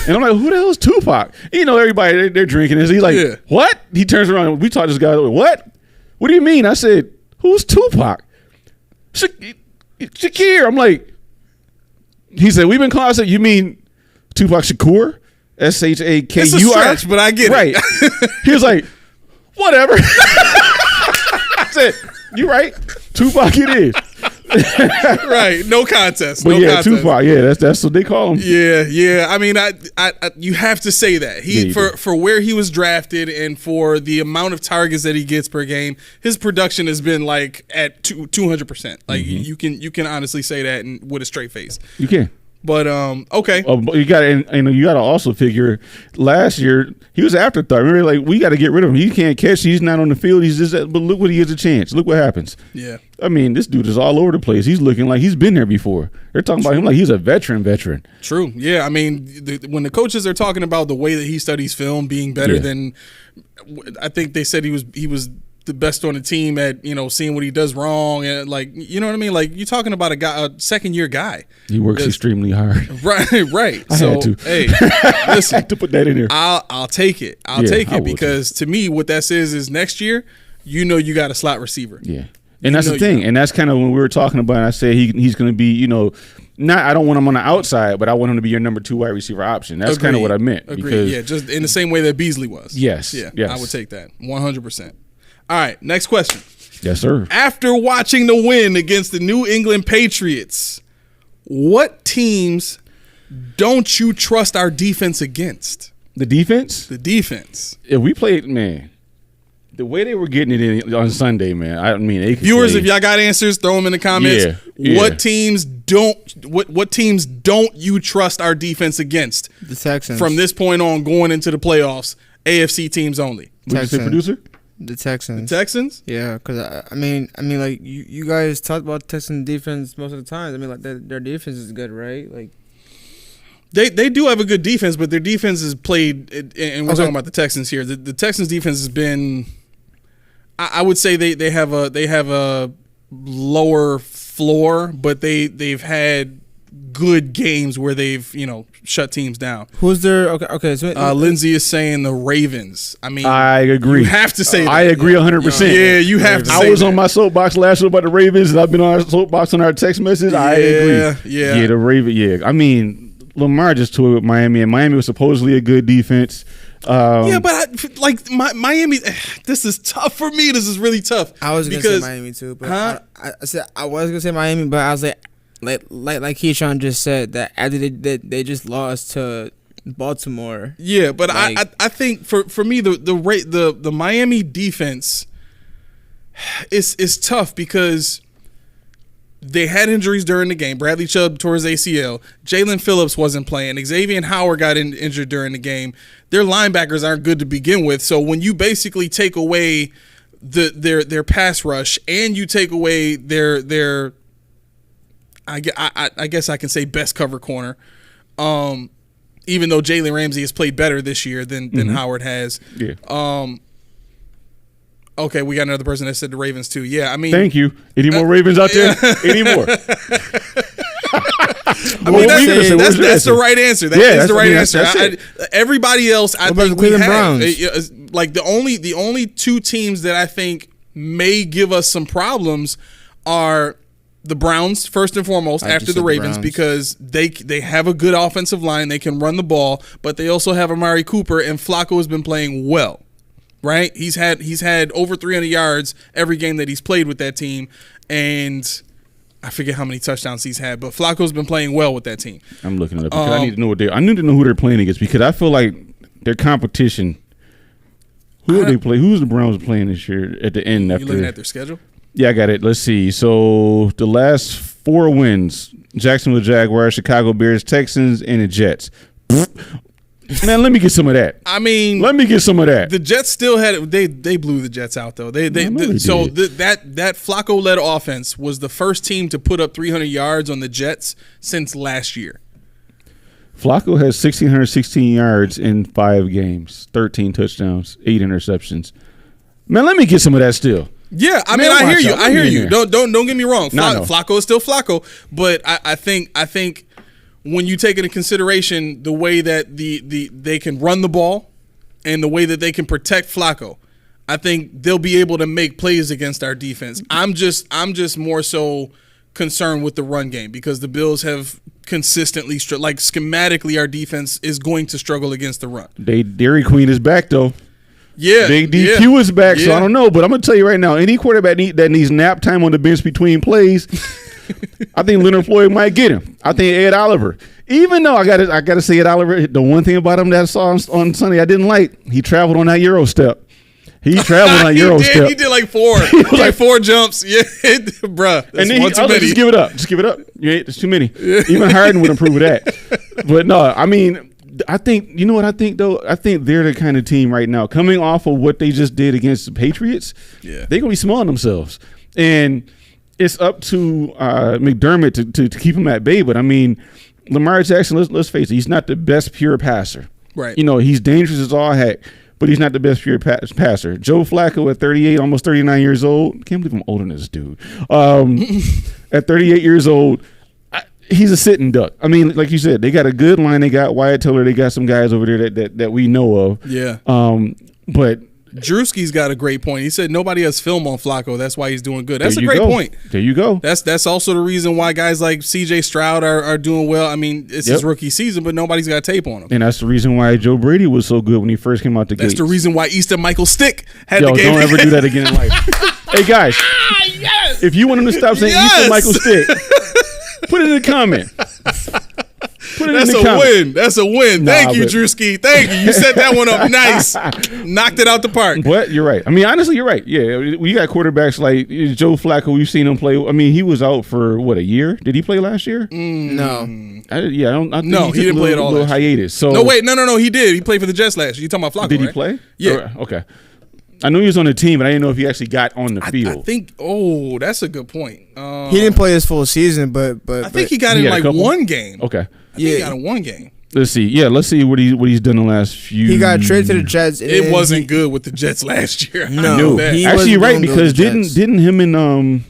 And I'm like, who the hell is Tupac? And, everybody they're drinking. And he's like, what? He turns around and we taught this guy, what? What do you mean? I said, who's Tupac? Shakir. I'm like, he said, we've been calling. I said, you mean Tupac Shakur? SHAKUR. It's a stretch, but I get it. Right. He was like, whatever. I said, you right. Tupac it is. Right. No contest. But contest. Tupac, that's what they call him. Yeah. I mean, I you have to say that. For where he was drafted and for the amount of targets that he gets per game, his production has been like at 200%. Like you can honestly say that with a straight face. You can. But okay. But you got to also figure. Last year he was afterthought. Remember, like we got to get rid of him. He can't catch. He's not on the field. He's just. But look what he gets a chance. Look what happens. Yeah. I mean, this dude is all over the place. He's looking like he's been there before. They're talking about him like he's a veteran. True. Yeah. I mean, when the coaches are talking about the way that he studies film being better than, I think they said he was the best on the team at, seeing what he does wrong. And like, you know what I mean? Like, you're talking about a second-year guy. He works extremely hard. Right. I had to. Hey, listen. I had to put that in there. I'll take it. I'll take it because to me, what that says is next year, you got a slot receiver. Yeah. And that's the thing. And that's kind of when we were talking about it, I said he's going to be, I don't want him on the outside, but I want him to be your number 2 wide receiver option. That's kind of what I meant. Agreed. Because, yeah, just in the same way that Beasley was. Yes. Yeah, yes. I would take that 100%. All right, next question. Yes, sir. After watching the win against the New England Patriots, what teams don't you trust our defense against? The defense? The defense. If we played, man, the way they were getting it in on Sunday, man, I mean, they could viewers, play. If y'all got answers, throw them in the comments. Yeah. What teams don't you trust our defense against? The Texans. From this point on, going into the playoffs, AFC teams only. What did you say, producer? The Texans. The Texans? Yeah, because I mean, like you guys talk about Texans defense most of the time. I mean, like their defense is good, right? Like they do have a good defense, but their defense is played, and we're talking about the Texans here. The Texans defense has been, I would say they have a lower floor, but they've had good games where they've shut teams down. Who's their okay? So Lindsay is saying the Ravens. I mean, I agree. You have to say that. I agree 100%. Yeah, you have to say I was that. on my soapbox last week about the Ravens, and I've been on our soapbox on our text message. I agree. Yeah, the Ravens. Yeah, I mean, Lamar just toured with Miami, and Miami was supposedly a good defense. But Miami, this is tough for me. This is really tough. I was gonna say Miami too, but I said I was gonna say Miami, but I was like Keyshawn just said that after they just lost to Baltimore. Yeah, but I think for me the Miami defense is tough because they had injuries during the game. Bradley Chubb tore his ACL. Jalen Phillips wasn't playing. Xavier Howard got injured during the game. Their linebackers aren't good to begin with. So when you basically take away their pass rush and you take away their I guess I can say best cover corner, even though Jalen Ramsey has played better this year than Howard has. Yeah. Okay, we got another person that said the Ravens too. Yeah, I mean, thank you. Any more Ravens out there? Any more? I mean, that's the right answer. That's the right answer. Everybody else, I think we have. Like the only 2 teams that I think may give us some problems are the Browns, first and foremost, after the Ravens, because they have a good offensive line. They can run the ball, but they also have Amari Cooper, and Flacco has been playing well. Right? He's had over 300 yards every game that he's played with that team, and I forget how many touchdowns he's had, but Flacco's been playing well with that team. I need to know I need to know who they're playing against, because I feel like their competition. Who do they play? Who's the Browns playing this year at the end? You looking at their schedule? Yeah, I got it. Let's see. So the last 4 wins: Jacksonville Jaguars, Chicago Bears, Texans, and the Jets. Man, let me get some of that. I mean, let me get some of that. The Jets still had they blew the Jets out though. That Flacco led offense was the first team to put up 300 yards on the Jets since last year. Flacco has 1,616 yards in 5 games, 13 touchdowns, 8 interceptions. Man, let me get some of that still. Yeah, I mean, I hear you. Don't get me wrong. Flacco is still Flacco, but I think when you take into consideration the way that they can run the ball and the way that they can protect Flacco, I think they'll be able to make plays against our defense. I'm just more so concerned with the run game because the Bills have consistently schematically our defense is going to struggle against the run. Dairy Queen is back though. Yeah, Big DQ is back, so I don't know, but I'm gonna tell you right now, any quarterback that needs nap time on the bench between plays. I think Leonard Floyd might get him. I think Ed Oliver. Even though I gotta say Ed Oliver, the one thing about him that I saw on Sunday I didn't like, he traveled on that Euro step. He traveled on Euro step. He did like 4. Like 4 jumps. Yeah, bruh. And then just give it up. Just give it up. There's too many. Even Harden would improve with that. But no, I mean, I think, you know what I think though? I think they're the kind of team right now, coming off of what they just did against the Patriots, they're going to be smelling themselves. And it's up to McDermott to keep him at bay. But I mean, Lamar Jackson, let's face it, he's not the best pure passer. Right. You know, he's dangerous as all heck. but he's not the best pure passer. Joe Flacco at 38, almost 39 years old. Can't believe I'm older than this dude. At 38 years old, he's a sitting duck. I mean, like you said, they got a good line. They got Wyatt Teller. They got some guys over there that we know of. Yeah. But Drewski's got a great point. He said nobody has film on Flacco. That's why he's doing good. That's a great point. There you go. That's also the reason why guys like C.J. Stroud are doing well. I mean, it's his rookie season, but nobody's got tape on him. And that's the reason why Joe Brady was so good when he first came out the gate. That's the reason why Easton Michael Stick had the game. Don't ever do that again in life. Hey, guys. Yes! If you want him to stop saying Easton Michael Stick, put it in the comment. That's a win. That's a win. Thank you, Drewski. Thank you. You set that one up nice. Knocked it out the park. But you're right. I mean, honestly, you're right. Yeah, we got quarterbacks like Joe Flacco. We've seen him play. I mean, he was out for a year? Did he play last year? No. I think he didn't play at all. Little hiatus. So no, wait, no. He did. He played for the Jets last year. You talking about Flacco? Did he right? play? Yeah. Okay. I knew he was on the team, but I didn't know if he actually got on the field. I think. Oh, that's a good point. He didn't play his full season, but I think he got in like one game. Okay. He got in one game. Let's see. Yeah, let's see what he's done the last few. He got traded to the Jets. It wasn't good with the Jets last year. No, actually, you're right, because didn't him and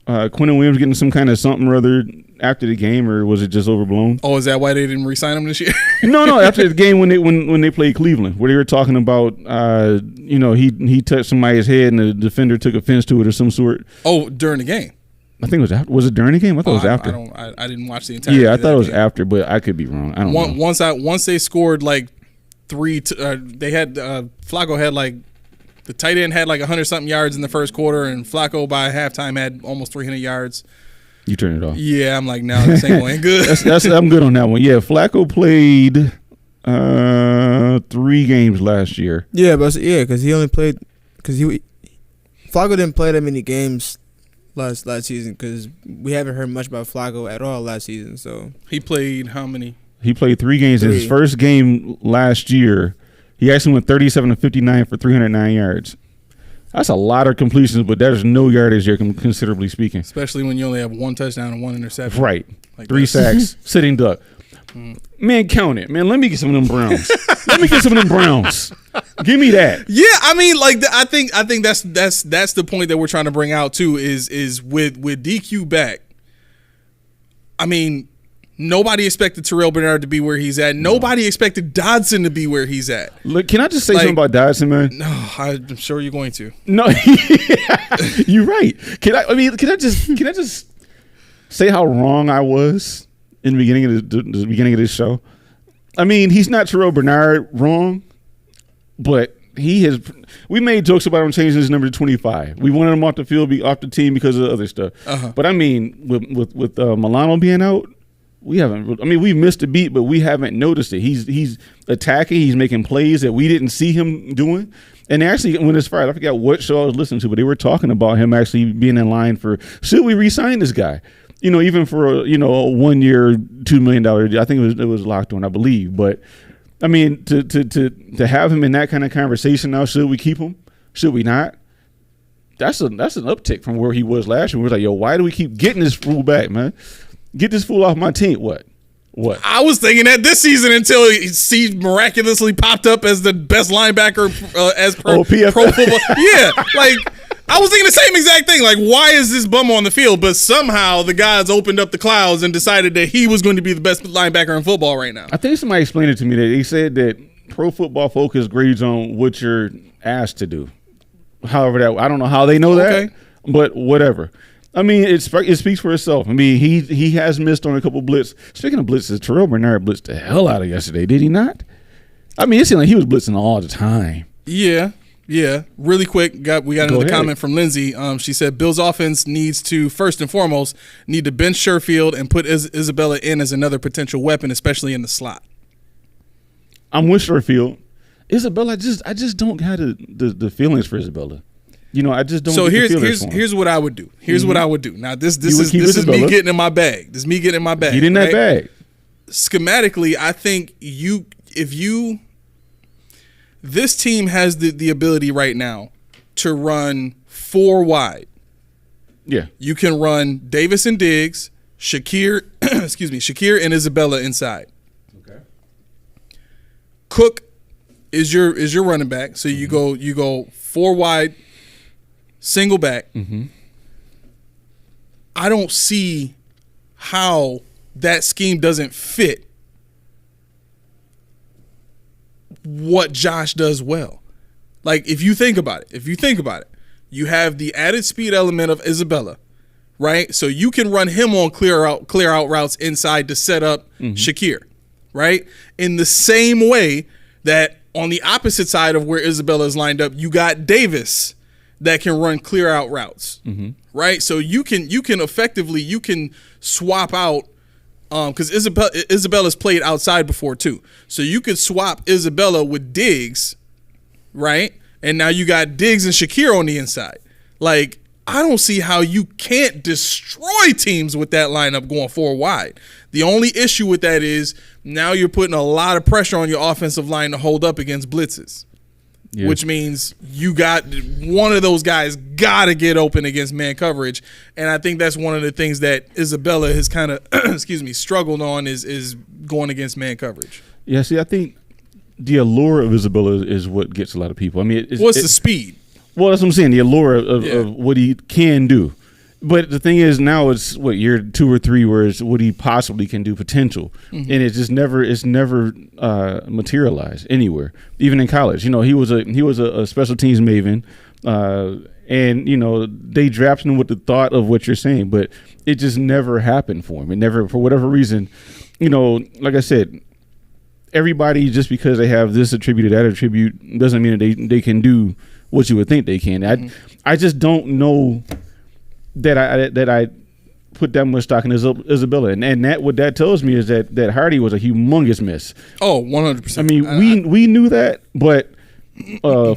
Quentin Williams getting some kind of something or other after the game, or was it just overblown? Oh, is that why they didn't re-sign him this year? No. After the game when they played Cleveland, where they were talking about, he touched somebody's head and the defender took offense to it or some sort. Oh, during the game. I think it was after. Was it during the game? I thought it was after. I didn't watch the entire. Yeah, I thought it was after, but I could be wrong. I don't know. Once they scored like they had Flacco had like the tight end had like 100-something yards in the first quarter, and Flacco by halftime had almost 300 yards. You turn it off. Yeah, I'm like, no, this ain't going good. I'm good on that one. Yeah, Flacco played 3 games last year. Yeah, because he only played Flacco didn't play that many games last season, because we haven't heard much about Flacco at all last season. So he played how many? He played 3 games. In his first game last year, he actually went 37-59 for 309 yards. That's a lot of completions, but there's no yardage there, considerably speaking. Especially when you only have 1 touchdown and 1 interception. Right. Like 3 sacks, sitting duck. Man, count it. Man, let me get some of them Browns. Give me that. Yeah, I mean, like I think that's the point that we're trying to bring out too. Is with DQ back. I mean, nobody expected Terrell Bernard to be where he's at. Nobody expected Dodson to be where he's at. Look, can I just say something about Dodson, man? No, I'm sure you're going to. No, you're right. Can I just say how wrong I was in the beginning of this show? I mean, he's not Terrell Bernard wrong, but we made jokes about him changing his number to 25. We wanted him off the field, off the team because of other stuff. But I mean, with Milano being out, we missed a beat, but we haven't noticed it. He's attacking, he's making plays that we didn't see him doing. And actually, when it's fired, I forgot what show I was listening to, but they were talking about him actually being in line for, should we re-sign this guy? Even for a 1 year, $2 million deal. I think it was locked on, I believe. But I mean, to have him in that kind of conversation now, should we keep him? Should we not? That's an uptick from where he was last year. We're like, yo, why do we keep getting this fool back, man? Get this fool off my team. What? I was thinking that this season until he miraculously popped up as the best linebacker as per Pro Football. Yeah, like. I was thinking the same exact thing. Like, why is this bum on the field? But somehow the guys opened up the clouds and decided that he was going to be the best linebacker in football right now. I think somebody explained it to me that they said that Pro Football Focus grades on what you're asked to do. However, I don't know how they know that, but whatever. I mean, it speaks for itself. I mean, he has missed on a couple blitz. Speaking of blitzes, Terrell Bernard blitzed the hell out of yesterday, did he not? I mean, it seemed like he was blitzing all the time. Yeah, really quick. We got another comment from Lindsay. She said Bill's offense needs to first and foremost need to bench Sherfield and put Isabella in as another potential weapon, especially in the slot. I'm with Sherfield. Isabella, I just don't have the feelings for Isabella. I just don't. So here's what I would do. What I would do. Now this is me getting in my bag. Get in that bag. Schematically, I think this team has the ability right now to run 4 wide. Yeah. You can run Davis and Diggs, Shakir and Isabella inside. Okay. Cook is your running back. So you go 4 wide, single back. Mm-hmm. I don't see how that scheme doesn't fit what Josh does well. Like, if you think about it, you have the added speed element of Isabella, right? So you can run him on clear out routes inside to set up Shakir, right? In the same way that on the opposite side of where Isabella is lined up, you got Davis that can run clear out routes, right? So you can effectively swap out because Isabella's played outside before too. So you could swap Isabella with Diggs, right? And now you got Diggs and Shakir on the inside. Like, I don't see how you can't destroy teams with that lineup going 4 wide. The only issue with that is now you're putting a lot of pressure on your offensive line to hold up against blitzes, which means you got one of those guys got to get open against man coverage. And I think that's one of the things that Isabella has kind of, struggled on is going against man coverage. Yeah, see, I think the allure of Isabella is what gets a lot of people. I mean, what's the speed? Well, that's what I'm saying. The allure of what he can do. But the thing is, now it's year 2 or 3, where it's what he possibly can do, potential, and it's just never materialized anywhere. Even in college, he was a special teams maven, and they drafted him with the thought of what you're saying, but it just never happened for him. It never, for whatever reason, like I said, everybody, just because they have this attribute or that attribute doesn't mean that they can do what you would think they can. I just don't know that I put that much stock in Isabella, and that what that tells me is that Hardy was a humongous miss. Oh, 100%. I mean, we knew that, but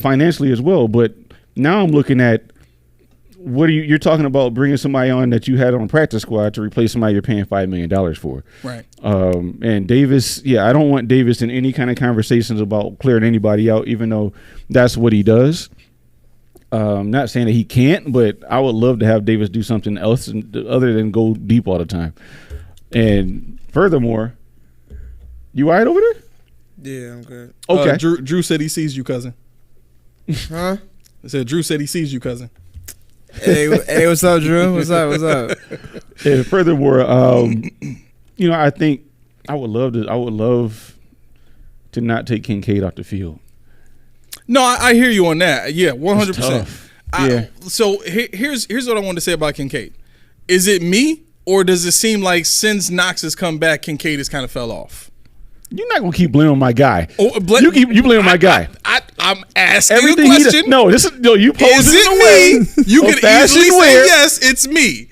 financially as well. But now I'm looking at you're talking about bringing somebody on that you had on practice squad to replace somebody you're paying $5 million for. Right. And Davis, I don't want Davis in any kind of conversations about clearing anybody out, even though that's what he does. Not saying that he can't, but I would love to have Davis do something else other than go deep all the time. And furthermore, you all right over there? Yeah, I'm good. Okay. Drew said he sees you, cousin. Huh? I said Drew said he sees you, cousin. Hey, what's up, Drew? What's up? And furthermore, I think I would love to not take Kincaid off the field. No, I hear you on that. Yeah, 100%. Yeah. So here's what I want to say about Kincaid. Is it me, or does it seem like since Knox has come back, Kincaid has kind of fell off? You're not gonna keep blaming my guy. Oh, you blaming my guy. I'm asking Everything a question. You pose is it in a it way. me? You can easily say yes, it's me.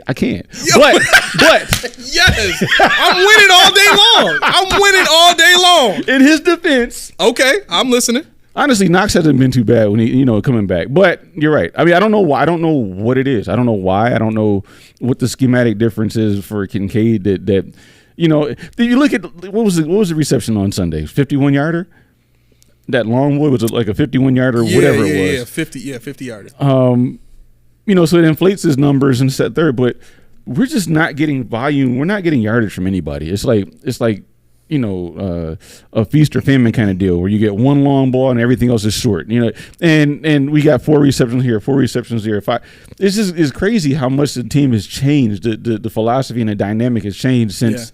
I can't. But yes, I'm winning all day long. In his defense, okay, I'm listening. Honestly, Knox hasn't been too bad when he, coming back. But you're right. I mean, I don't know why. I don't know what it is. I don't know why. I don't know what the schematic difference is for Kincaid. That you look at what was the reception on Sunday? 51-yarder. That long boy was like a 51-yarder, whatever it was. 50-yarder. So it inflates his numbers and set third. But we're just not getting volume. We're not getting yardage from anybody. It's like. A feast or famine kind of deal where you get one long ball and everything else is short, and we got 4 receptions here, 4 receptions there, 5. It's just is crazy how much the team has changed. The philosophy and the dynamic has changed since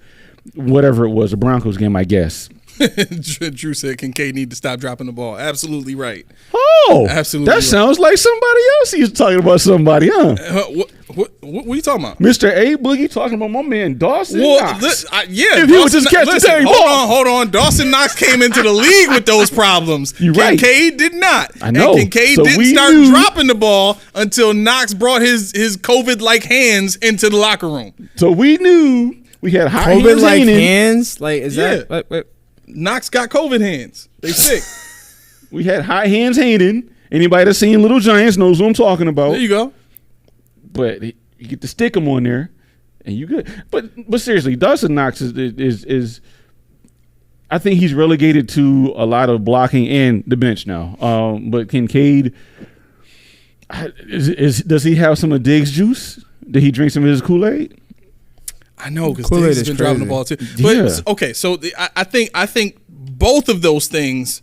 whatever it was, the Broncos game, I guess. Drew said Kincaid need to stop dropping the ball. Absolutely right. Oh, absolutely. That right. sounds like somebody else. He's talking about somebody, huh? What are you talking about? Mr. A Boogie talking about my man Dawson Knox. If he would just catch the same ball. Hold on. Dawson Knox came into the league with those problems. You're right. Kincaid did not. I know. And Kincaid didn't start dropping the ball until Knox brought his COVID-like hands into the locker room. So we knew we had high COVID-like hands? Like, is that... Wait. Knox got COVID hands. They sick. We had high hands Hayden. Anybody that's seen Little Giants knows what I'm talking about. There you go. But you get to stick him on there, and you good. But seriously, Dawson Knox is I think he's relegated to a lot of blocking and the bench now. But Kincaid, does he have some of Diggs' juice? Did he drink some of his Kool-Aid? I know, because Diggs has been dropping the ball too. But okay, so I think both of those things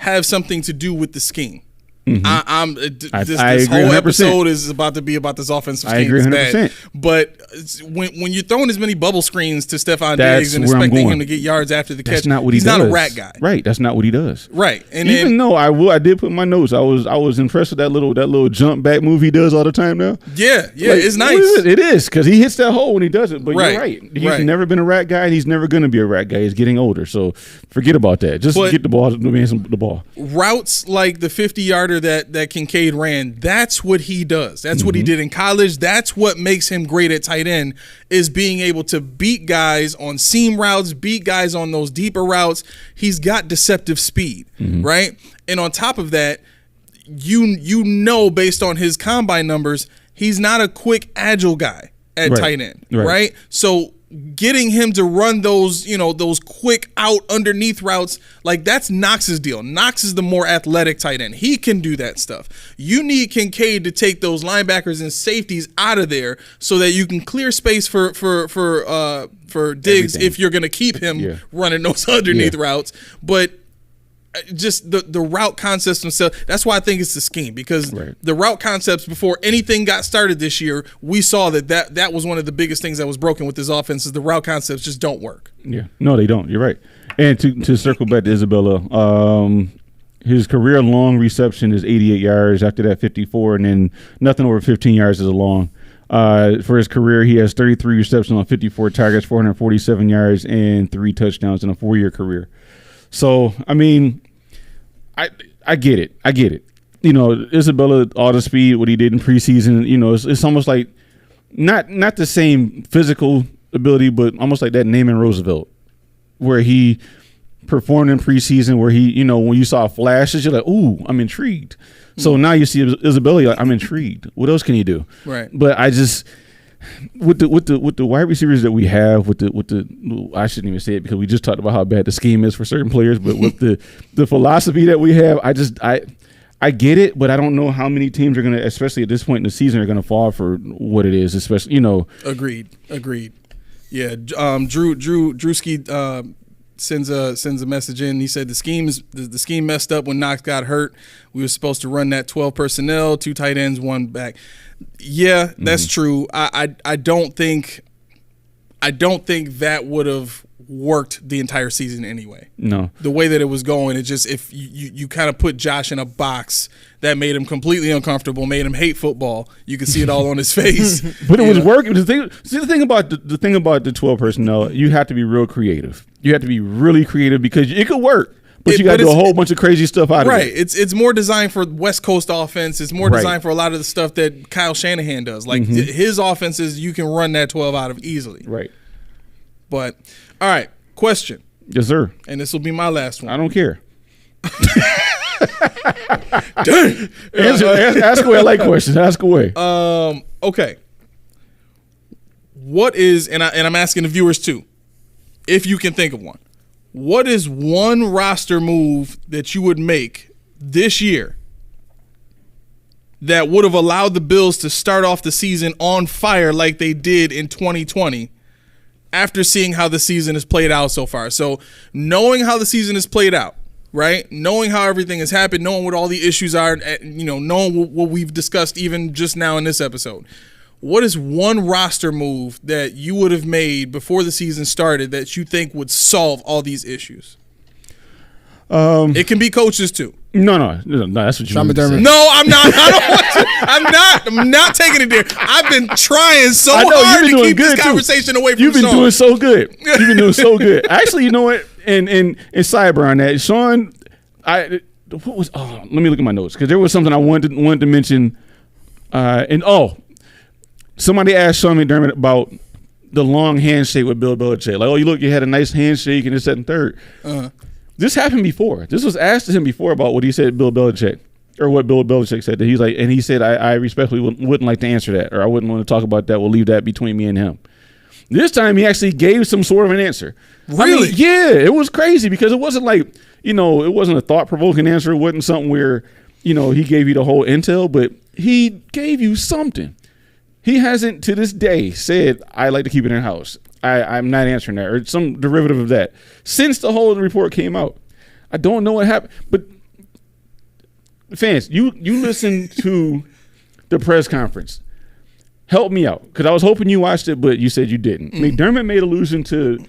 have something to do with the scheme. Mm-hmm. This whole episode is about to be about this offensive scheme. I agree 100%. But when you're throwing as many bubble screens to Stephon Diggs and expecting him to get yards after the catch, he's not a rat guy. Right, that's not what he does. Right, and even though I did put in my notes, I was impressed with that little jump back move he does all the time now. Yeah, it's nice. It is because he hits that hole when he does it. But you're right, he's never been a rat guy, and he's never going to be a rat guy. He's getting older, so forget about that. Just get the ball. Routes like the 50-yarder that Kincaid ran, that's what he does. That's what he did in college. That's what makes him great at tight end, is being able to beat guys on seam routes, beat guys on those deeper routes. He's got deceptive speed, right? And on top of that, you know, based on his combine numbers, he's not a quick, agile guy at tight end, right? So getting him to run those, those quick out underneath routes, like that's Knox's deal. Knox is the more athletic tight end. He can do that stuff. You need Kincaid to take those linebackers and safeties out of there so that you can clear space for Diggs if you're going to keep him running those underneath routes. But just the route concepts themselves, that's why I think it's the scheme, because the route concepts before anything got started this year, we saw that was one of the biggest things that was broken with this offense, is the route concepts just don't work. Yeah, no, they don't. You're right. And to circle back to Isabella, his career long reception is 88 yards. After that, 54, and then nothing over 15 yards is a long. For his career, he has 33 receptions on 54 targets, 447 yards, and 3 touchdowns in a 4-year career. So, I mean, I get it. Isabella, all the speed, what he did in preseason, it's almost like not the same physical ability, but almost like that Naaman Roosevelt, where he performed in preseason, where he, when you saw flashes, you're like, ooh, I'm intrigued. So now you see Isabella, like, I'm intrigued. What else can he do? Right. But I just... With the wide receivers that we have, with the I shouldn't even say it because we just talked about how bad the scheme is for certain players, but with the philosophy that we have, I get it, but I don't know how many teams are gonna, especially at this point in the season, are gonna fall for what it is, especially Agreed. Yeah, Drewski sends a message in. He said the scheme messed up when Knox got hurt. We were supposed to run that 12 personnel, 2 tight ends, 1 back. Yeah, that's true. I don't think that would have worked the entire season anyway. No. The way that it was going, it just, if you kind of put Josh in a box that made him completely uncomfortable, made him hate football. You could see it all on his face. But it was working. The thing about the 12 personnel, you have to be real creative. You have to be really creative because it could work. But you got to do a whole bunch of crazy stuff out of it. Right. It's more designed for West Coast offense. It's more designed for a lot of the stuff that Kyle Shanahan does. Like his offenses, you can run that 12 out of easily. Right. But, all right, question. Yes, sir. And this will be my last one. I don't care. Dang. Ask away. I like questions. Ask away. Okay. What is, and I'm asking the viewers too, if you can think of one. What is one roster move that you would make this year that would have allowed the Bills to start off the season on fire like they did in 2020 after seeing how the season has played out so far? So knowing how the season has played out, right? Knowing how everything has happened, knowing what all the issues are, knowing what we've discussed even just now in this episode. What is one roster move that you would have made before the season started that you think would solve all these issues? It can be coaches too. No, that's what you mean. No, I'm not. I don't want to. I'm not taking it there. I've been trying so hard to keep this conversation away from Sean. You've been doing so good. You've been doing so good. Actually, you know what? And cyber on that, Sean. Let me look at my notes because there was something I wanted to mention. Somebody asked Sean McDermott about the long handshake with Bill Belichick. Like, you had a nice handshake and this, that, and third. This happened before. This was asked to him before about what he said to Bill Belichick, or what Bill Belichick said. That he's like, and he said, I respectfully wouldn't like to answer that, or I wouldn't want to talk about that. We'll leave that between me and him. This time he actually gave some sort of an answer. Really? Yeah, it was crazy because it wasn't like, it wasn't a thought-provoking answer. It wasn't something where, he gave you the whole intel, but he gave you something. He hasn't, to this day, said, I like to keep it in house. I'm not answering that, or some derivative of that. Since the whole report came out, I don't know what happened. But fans, you listen to the press conference. Help me out, because I was hoping you watched it, but you said you didn't. McDermott made allusion to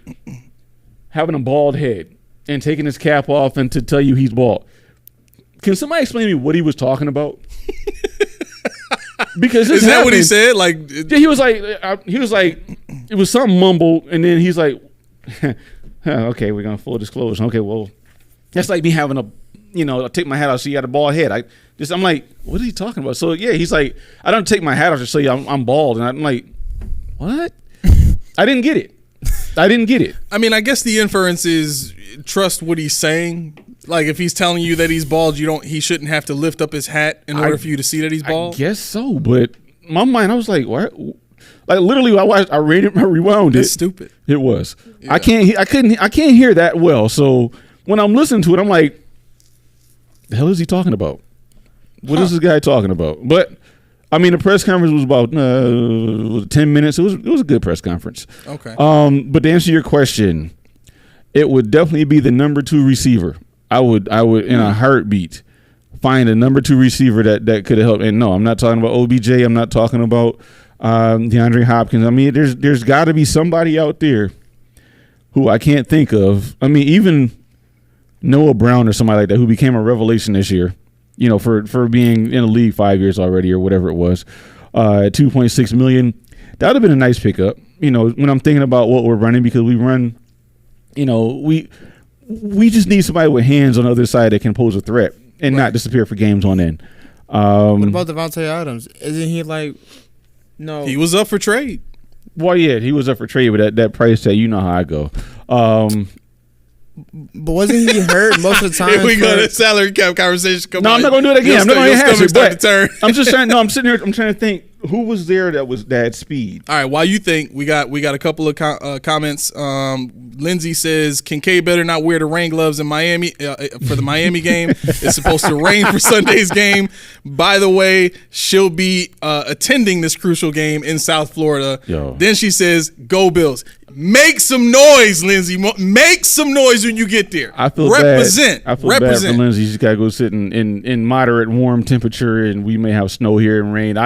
having a bald head and taking his cap off and to tell you he's bald. Can somebody explain to me what he was talking about? Because is that what he said? Like, yeah, he was like, it was something mumbled, and then he's like, okay, we're gonna full disclosure. Okay, well, that's like me having I take my hat off so you got a bald head. I'm like, what are you talking about? So yeah, he's like, I don't take my hat off to show you I'm bald, and I'm like, what? I didn't get it. I mean, I guess the inference is trust what he's saying. Like, if he's telling you that he's bald, he shouldn't have to lift up his hat in order for you to see that he's bald. I guess so, but in my mind, I was like, what? Like, literally, I rewound it. That's stupid. It was. Yeah. I can't hear that well. So when I'm listening to it, I'm like, the hell is he talking about? What is this guy talking about? But I mean, the press conference was about 10 minutes. It was a good press conference. Okay. But to answer your question, it would definitely be the number 2 receiver. I would in a heartbeat find a number 2 receiver that could have helped. And no, I'm not talking about OBJ. I'm not talking about DeAndre Hopkins. I mean, there's got to be somebody out there who I can't think of. I mean, even Noah Brown or somebody like that who became a revelation this year. For being in the league 5 years already or whatever it was, $2.6 million. That would have been a nice pickup. When I'm thinking about what we're running, because we run, we just need somebody with hands on the other side that can pose a threat and not disappear for games on end. What about Devontae Adams? Isn't he like? No, he was up for trade. Well, yeah, he was up for trade, but that price tag, you know how I go. But wasn't he hurt most of the time? Here we go to salary cap conversation. I'm not going to do it again. I'm not going to hash it. But I'm just trying. No, I'm sitting here. I'm trying to think who was there that had speed. All right. While you think, we got a couple of comments. Lindsay says Kincaid better not wear the rain gloves in Miami for the Miami game. It's supposed to rain for Sunday's game. By the way, she'll be attending this crucial game in South Florida. Yo. Then she says, "Go Bills." Make some noise, Lindsay. Make some noise when you get there. I feel Represent. bad. I feel bad for Lindsay. She's got to go sit in moderate warm temperature, and we may have snow here and rain.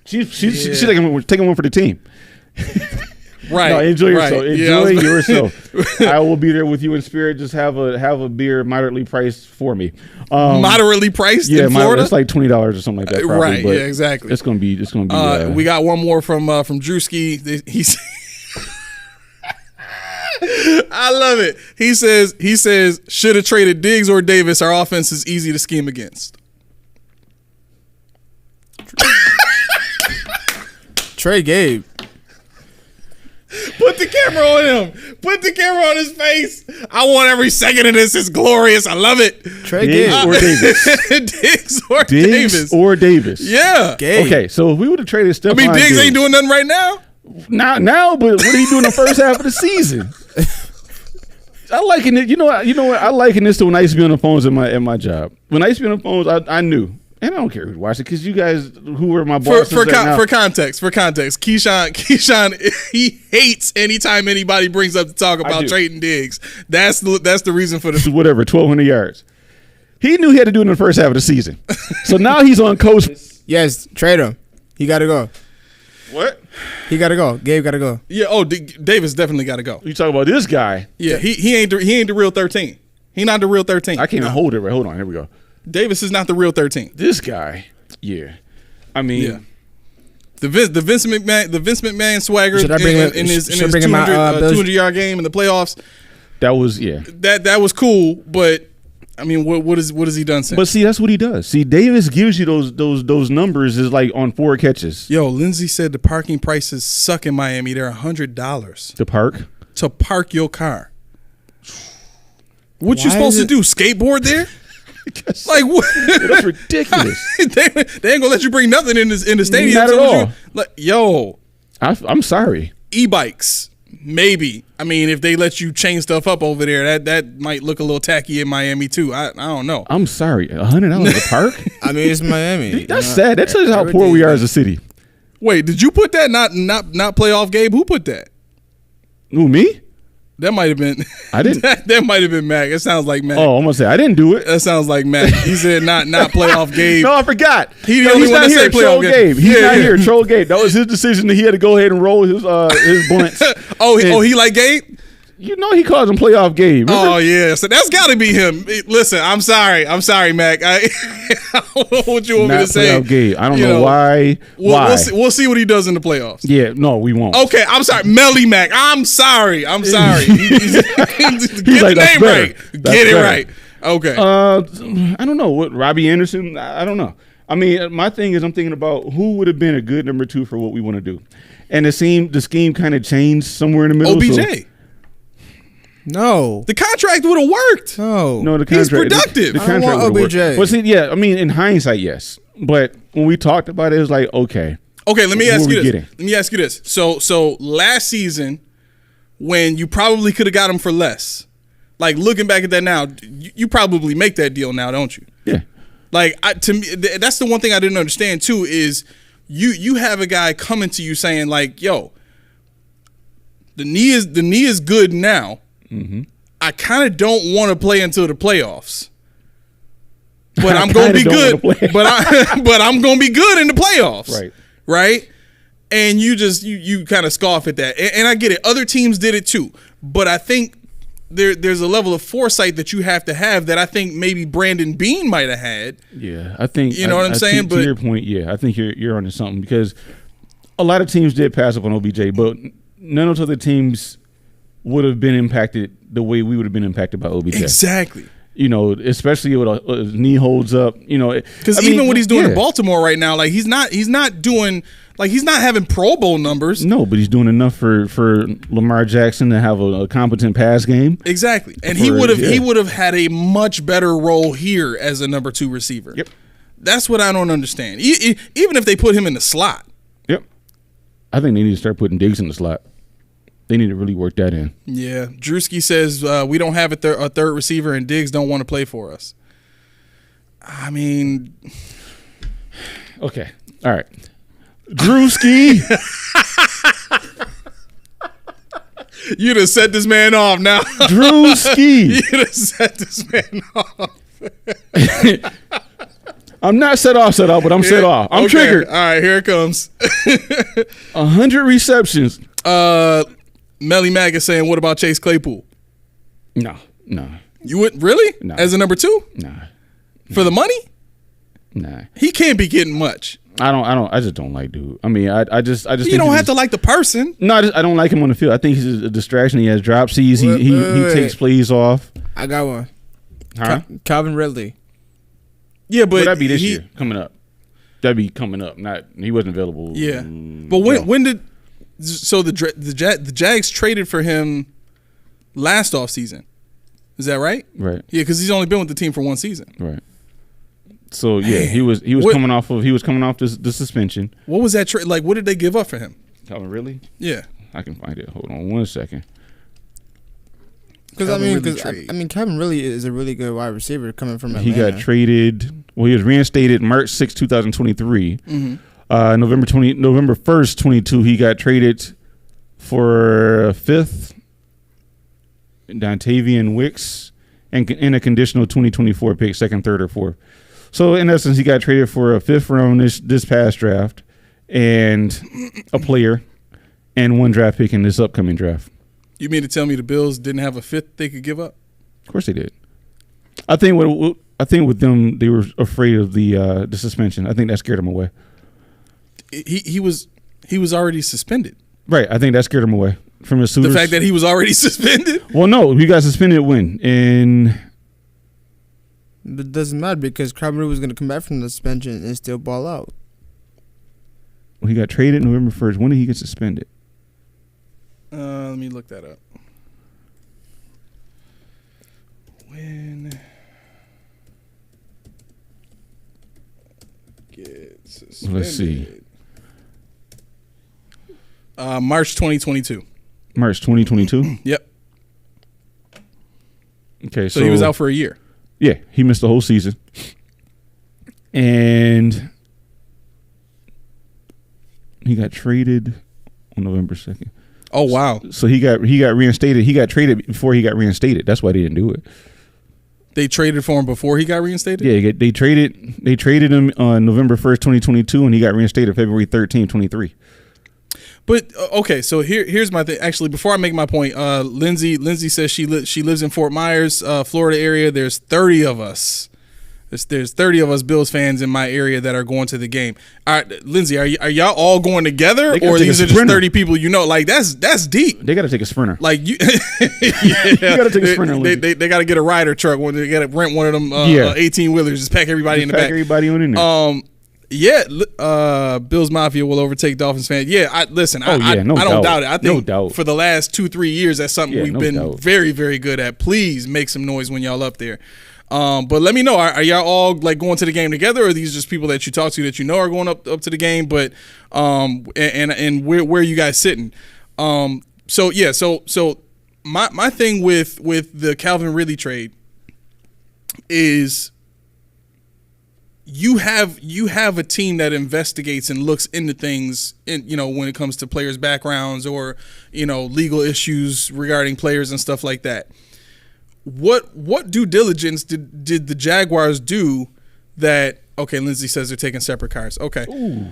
She's like taking one for the team. Right. No, enjoy yourself. Right. Enjoy yourself. I will be there with you in spirit. Just have a beer moderately priced for me. Moderately priced in Florida? It's like $20 or something like that. Probably, right. But yeah. Exactly. It's gonna be. We got one more from Drewski. He's. I love it. He says should have traded Diggs or Davis. Our offense is easy to scheme against. Trade Gabe. Put the camera on him. Put the camera on his face. I want every second of this. It's glorious. I love it. Trade Diggs or Davis. Diggs or Davis. Yeah. Gabe. Okay, so if we would have traded Stephon Diggs ain't doing nothing right now. Now, but what are you doing the first half of the season? I liken it. You know what? I liken this to when I used to be on the phones at my job. When I used to be on the phones, I knew. And I don't care who watched it, because you guys who were my bosses for context, Keyshawn, he hates anytime anybody brings up to talk about trading Diggs. That's the reason for the whatever 1,200 yards. He knew he had to do it in the first half of the season, so now he's on coach. Yes, trade him. He got to go. What? He got to go. Gabe got to go. Yeah. Oh, Davis definitely got to go. You talk about this guy? Yeah. He ain't the real 13. He not the real 13. I can't even hold it right. Hold on. Here we go. Davis is not the real 13. This guy, yeah. I mean, yeah. The Vince McMahon swagger in his 200-yard game in the playoffs. That was That was cool, but I mean, what has he done since? But see, that's what he does. See, Davis gives you those numbers is like on 4 catches. Yo, Lindsay said the parking prices suck in Miami. They're $100 to park your car. What you supposed to do? Skateboard there? Like what? That's ridiculous. they ain't gonna let you bring nothing in the stadium. Not at all. Yo, I'm sorry. E-bikes, maybe. I mean, if they let you chain stuff up over there, that might look a little tacky in Miami too. I don't know. I'm sorry. $100 a park? I mean, it's Miami. That's sad. That tells you how poor we are as a city. Wait, did you put that? Not playoff Gabe? Who put that? Who, me? That might have been. I didn't. that might have been Mac. It sounds like Mac. Oh, I'm gonna say I didn't do it. That sounds like Mac. He said not playoff Gabe. No, I forgot. He the only one that said playoff Gabe. He's not here. Troll Gabe. That was his decision that he had to go ahead and roll his blunts. He like Gabe? You know he calls him playoff Gabe. Remember? Oh yeah, so that's got to be him. Listen, I'm sorry, Mac. I don't know what you want me to say. Playoff Gabe. I don't know why. Why? We'll see what he does in the playoffs. Yeah, no, we won't. Okay, I'm sorry, Melly Mac. I'm sorry. Get like, the name right. Get it better. right. Okay. I don't know what Robbie Anderson. I don't know. I mean, my thing is I'm thinking about who would have been a good number 2 for what we want to do, and the scheme kind of changed somewhere in the middle. OBJ. So, No. The contract would have worked. No, the contract. He's productive. The I don't contract want would've OBJ. worked. Well, see, yeah, I mean, in hindsight, yes. But when we talked about it, it was like, okay. Okay, let me Who ask are you we this. getting? Let me ask you this. So last season, when you probably could have got him for less, like looking back at that now, you probably make that deal now, don't you? Yeah. Like to me, that's the one thing I didn't understand too is you have a guy coming to you saying like, "Yo, the knee is good now. Mm-hmm. I kind of don't want to play until the playoffs, but I'm gonna be good. But I'm gonna be good in the playoffs, right? And you kind of scoff at that, and I get it. Other teams did it too, but I think there's a level of foresight that you have to have that I think maybe Brandon Beane might have had. Yeah, I think you know what I'm saying. To your point, yeah, I think you're onto something because a lot of teams did pass up on OBJ, but none of the other teams would have been impacted the way we would have been impacted by OBJ. Exactly. You know, especially with his knee holds up. You know, because even what he's doing in Baltimore right now, like he's not doing. Like he's not having Pro Bowl numbers. No, but he's doing enough for Lamar Jackson to have a competent pass game. Exactly, and he would have had a much better role here as a number 2 receiver. Yep, that's what I don't understand. Even if they put him in the slot. Yep, I think they need to start putting Diggs in the slot. They need to really work that in. Yeah, Drewski says we don't have a third receiver, and Diggs don't want to play for us. I mean, okay, all right. Drewski. You done set this man off now. Drewski. You done set this man off. I'm not set off, but I'm set off. I'm triggered. All right, here it comes. 100 receptions. Melly Mag is saying, what about Chase Claypool? No. You would really? No. As a number 2? Nah. For the money? Nah. He can't be getting much. I just don't like dude. I mean, I just you think don't have to like the person. No, I don't like him on the field. I think he's a distraction. He has drop C's. He takes plays off. I got one. Huh? Calvin Ridley. Yeah, but that'd be this year coming up. That'd be coming up. Not he wasn't available. Yeah, but when did the Jags traded for him last offseason? Is that right? Right. Yeah, because he's only been with the team for one season. Right. So yeah, he was coming off the suspension. What was that trade like? What did they give up for him? Calvin Ridley? Yeah, I can find it. Hold on 1 second. Because Calvin Ridley is a really good wide receiver coming from Atlanta. He got traded. Well, he was reinstated March 6, 2023. Mm-hmm. November 1st, 22. He got traded for a 5th, Dontavian Wicks, and in a conditional 2024 pick, 2nd, 3rd, or 4th. So in essence, he got traded for a 5th round this past draft, and a player, and 1 draft pick in this upcoming draft. You mean to tell me the Bills didn't have a 5th they could give up? Of course they did. I think with them, they were afraid of the suspension. I think that scared them away. He was already suspended. Right. I think that scared him away from his suitors. The fact that he was already suspended? Well, no. He got suspended when? But it doesn't matter because Calvin Ridley was going to come back from the suspension and still ball out. Well, he got traded November 1st. When did he get suspended? Let me look that up. When get suspended? Let's see. March 2022. March 2022? Yep. Okay, so he was out for a year. Yeah, he missed the whole season. And he got traded on November 2nd. Oh wow! So he got reinstated. He got traded before he got reinstated. That's why they didn't do it. They traded for him before he got reinstated? Yeah, they traded him on November 1st, 2022, and he got reinstated February 13th, 23. But okay, so here's my thing. Actually, before I make my point, Lindsay says she lives in Fort Myers, Florida area. There's 30 of us. There's 30 of us Bills fans in my area that are going to the game. All right, Lindsay, are y'all all going together, or these are just 30 people you know? Like that's deep. They got to take a Sprinter. Like you, you got to take a Sprinter. They got to get a rider truck when they got to rent one of them 18 wheelers. Just pack everybody in the back. Everybody on in there. Bills Mafia will overtake Dolphins fans. Yeah, I don't doubt it. I think for the last 2-3 years, that's something we've been very, very good at. Please make some noise when y'all up there. But let me know. Are y'all all like going to the game together, or are these just people that you talk to that you know are going up to the game? But and where are you guys sitting? So my thing with the Calvin Ridley trade is you have a team that investigates and looks into things when it comes to players' backgrounds or legal issues regarding players and stuff like that. What due diligence did the Jaguars do that? Okay, Lindsay says they're taking separate cars. Okay. Ooh.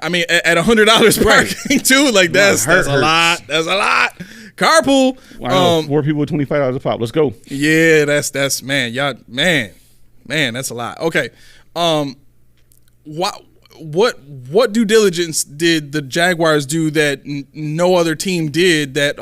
I mean, at $100 parking too, like that's a lot. That's a lot. Carpool. Wow, 4 people with $25 a pop. Let's go. Yeah, that's man, y'all, man, that's a lot. Okay. What due diligence did the Jaguars do that no other team did that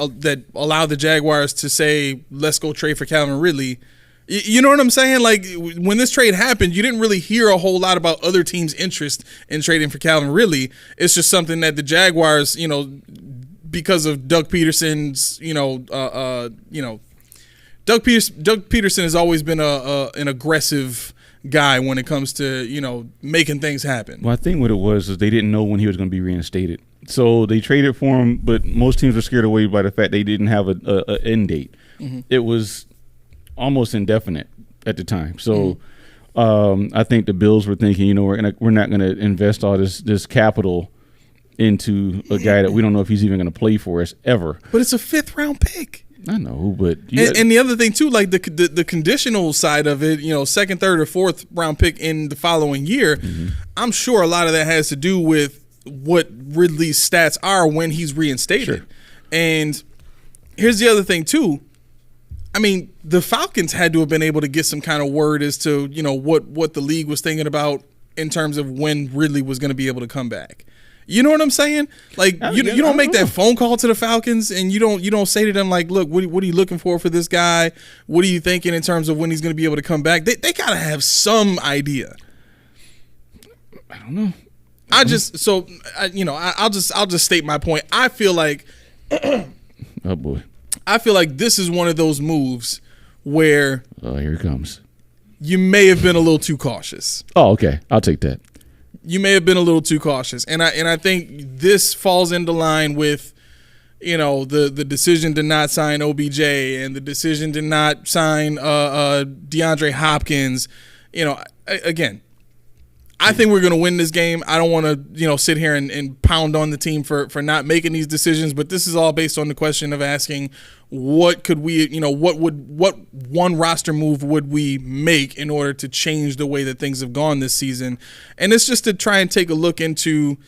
allowed the Jaguars to say, let's go trade for Calvin Ridley? You know what I'm saying? Like, when this trade happened, you didn't really hear a whole lot about other teams' interest in trading for Calvin Ridley. It's just something that the Jaguars, because of Doug Peterson's, Doug Peterson has always been an aggressive guy when it comes to making things happen. Well, I think what it was is they didn't know when he was going to be reinstated, so they traded for him. But most teams were scared away by the fact they didn't have a end date. Mm-hmm. It was almost indefinite at the time. So I think the Bills were thinking, we're not going to invest all this capital into a guy that we don't know if he's even going to play for us ever. But it's a 5th round pick. I know, but and the other thing too, like the conditional side of it, 2nd, 3rd, or 4th round pick in the following year, mm-hmm. I'm sure a lot of that has to do with what Ridley's stats are when he's reinstated. Sure. And here's the other thing too. I mean, the Falcons had to have been able to get some kind of word as to what the league was thinking about in terms of when Ridley was going to be able to come back. You know what I'm saying? Like, you don't make that phone call to the Falcons, and you don't say to them like, look, what are you looking for this guy? What are you thinking in terms of when he's going to be able to come back? They gotta have some idea. I don't know. I'll just state my point. I feel like, oh boy, I feel like this is one of those moves where here it comes. You may have been a little too cautious. Oh, okay, I'll take that. You may have been a little too cautious, and I think this falls into line with, the decision to not sign OBJ and the decision to not sign DeAndre Hopkins. Again, I think we're going to win this game. I don't want to sit here and pound on the team for not making these decisions, but this is all based on the question of asking what could we, what one roster move would we make in order to change the way that things have gone this season? And it's just to try and take a look into,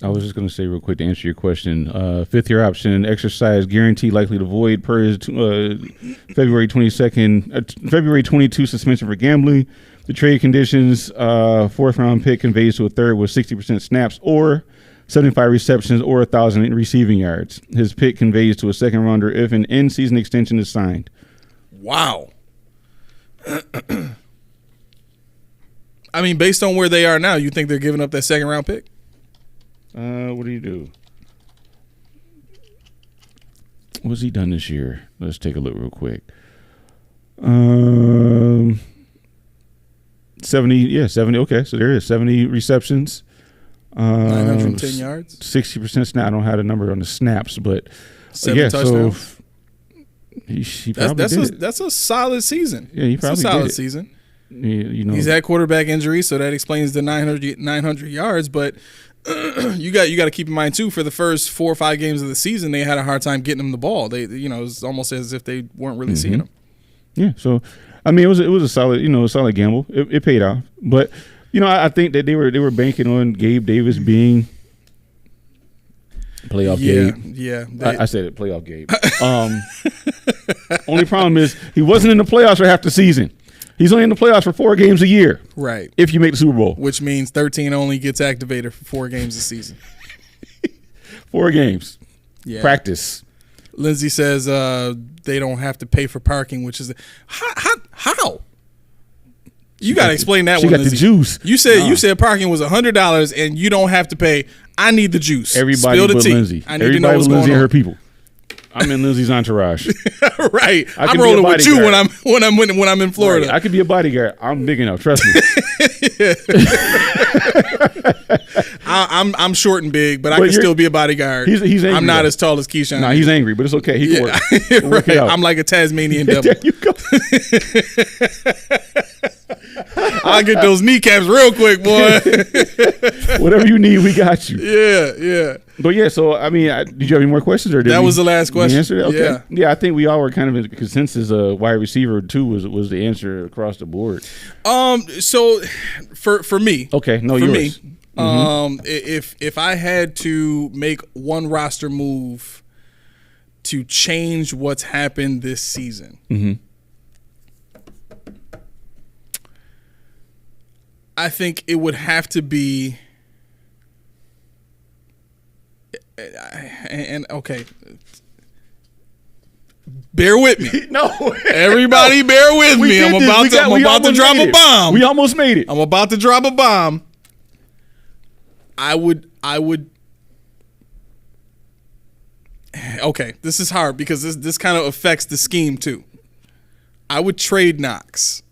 I was just going to say real quick to answer your question. 5th-year option, exercise guarantee likely to void per his February 22 suspension for gambling. The trade conditions, 4th-round pick conveys to a 3rd with 60% snaps or 75 receptions or 1,000 receiving yards. His pick conveys to a 2nd rounder if an in-season extension is signed. Wow. I mean, based on where they are now, you think they're giving up that 2nd round pick? What do you do? What's he done this year? Let's take a look real quick. 70. Okay, so there is 70 receptions. 910 yards. 60% snap. I don't have the number on the snaps, but 7 touchdowns. So he probably did it. That's a solid season. Yeah, he probably did it. Solid season. Yeah, he's had quarterback injury, so that explains the 900 yards. But you got to keep in mind too, for the first 4 or 5 games of the season, they had a hard time getting him the ball. They, it was almost as if they weren't really seeing him. Yeah. So, I mean, it was a solid, a solid gamble. It paid off. But, I think that they were banking on Gabe Davis being playoff Gabe. Yeah. I said it, playoff Gabe. Only problem is he wasn't in the playoffs for half the season. He's only in the playoffs for 4 games a year. Right. If you make the Super Bowl. Which means 13 only gets activated for 4 games a season. 4 games. Yeah. Practice. Lindsay says they don't have to pay for parking, which is how? You got to explain that she one, got Lindsay. the juice. You said parking was $100 and you don't have to pay. I need the juice. Everybody Spill the but tea. Lindsay. I need to know what's Lindsay going and her on. people. I'm in Lindsay's entourage. Right. I I'm can be rolling a with you bodyguard. when I'm in Florida. Right. I could be a bodyguard. I'm big enough. Trust me. I'm short and big, but I can still be a bodyguard. He's angry, I'm not though. as tall as Keyshawn. Nah, he's angry, but it's okay. He can work. We'll work it out. I'm like a Tasmanian devil. There you go. I'll get those kneecaps real quick, boy. Whatever you need, we got you. Yeah. But yeah, so I mean, did you have any more questions, or That was the last question. Answer? Okay. Yeah. I think we all were kind of in consensus. Wide receiver 2 was the answer across the board. So for me, Okay, no, for yours. me, if I had to make one roster move to change what's happened this season, I think it would have to be. And okay, bear with me. No, Everybody, bear with me. I'm about to drop a bomb. We almost made it. I'm about to drop a bomb. I would. Okay, this is hard because this kind of affects the scheme too. I would trade Knox.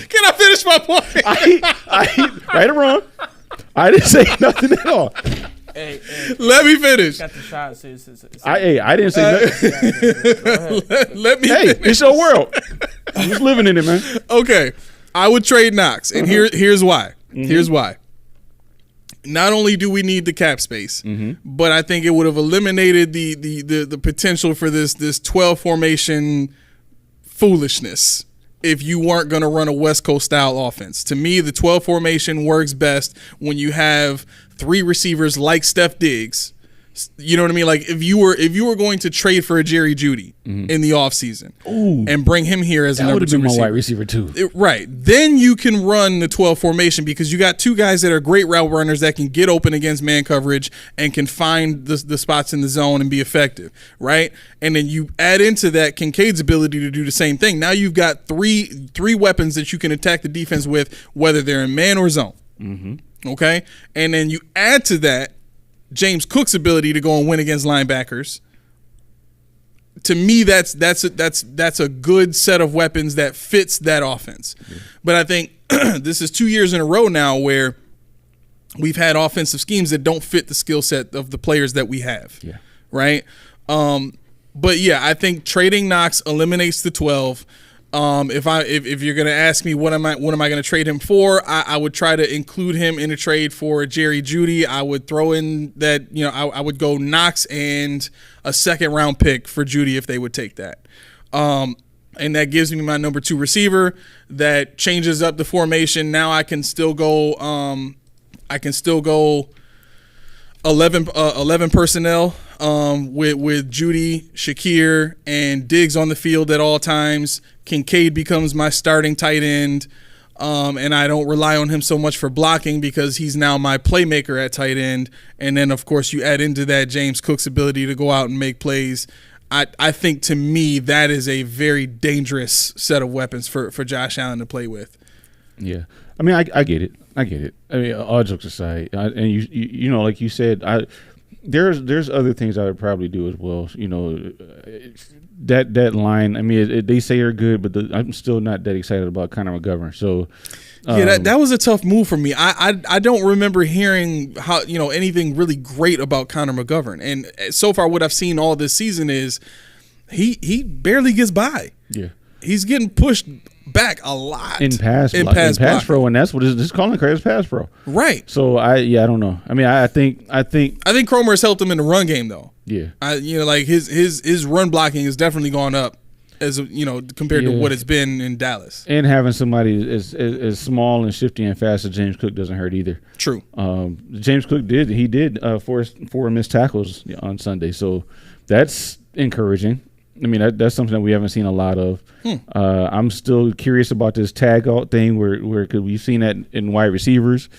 Can I finish my point? I right or wrong, I didn't say nothing at all. Hey, Let me finish. got the shot. I didn't say nothing. Let me Hey, finish. it's your world. I'm just living in it, man. Okay, I would trade Knox, and here's why. Here's why. Not only do we need the cap space, but I think it would have eliminated the potential for this 12 formation foolishness if you weren't going to run a West Coast style offense. To me, the 12 formation works best when you have 3 receivers like Steph Diggs. You know what I mean? Like if you were going to trade for a Jerry Jeudy in the offseason and bring him here as a number 2 my receiver. wide receiver too. Right. Then you can run the 12 formation because you got 2 guys that are great route runners that can get open against man coverage and can find the spots in the zone and be effective. Right. And then you add into that Kincaid's ability to do the same thing. Now you've got three weapons that you can attack the defense with, whether they're in man or zone. Okay. And then you add to that James Cook's ability to go and win against linebackers. To me, that's a good set of weapons that fits that offense. But I think this is 2 years in a row now where we've had offensive schemes that don't fit the skill set of the players that we have. Yeah. Right. But yeah, I think trading Knox eliminates the 12. If you're gonna ask me what am I gonna trade him for, I would try to include him in a trade for Jerry Jeudy. I would throw in that I would go Knox and a 2nd round pick for Jeudy if they would take that. And that gives me my number 2 receiver. That changes up the formation. Now I can still go 11 personnel with Jeudy, Shakir, and Diggs on the field at all times. Kincaid becomes my starting tight end, and I don't rely on him so much for blocking because he's now my playmaker at tight end. And then, of course, you add into that James Cook's ability to go out and make plays. I think, to me, that is a very dangerous set of weapons for Josh Allen to play with. Yeah. I mean, I get it. I mean, all jokes aside, and you know, like you said, there's other things I would probably do as well. That line. I mean, they say are good, but I'm still not that excited about Connor McGovern. So yeah, that was a tough move for me. I don't remember hearing how anything really great about Connor McGovern, and so far what I've seen all this season is he barely gets by. Yeah. he's getting pushed back a lot in pass pro, and that's what this calling card is, pass pro. Right. So I don't know. I mean, I think Cromer has helped him in the run game though. Yeah. Like his run blocking has definitely gone up as compared to what it's been in Dallas. And having somebody as small and shifty and fast as James Cook doesn't hurt either. True. James Cook did force 4 missed tackles on Sunday, so that's encouraging. I mean, that's something that we haven't seen a lot of. I'm still curious about this tag out thing where we've seen that in wide receivers.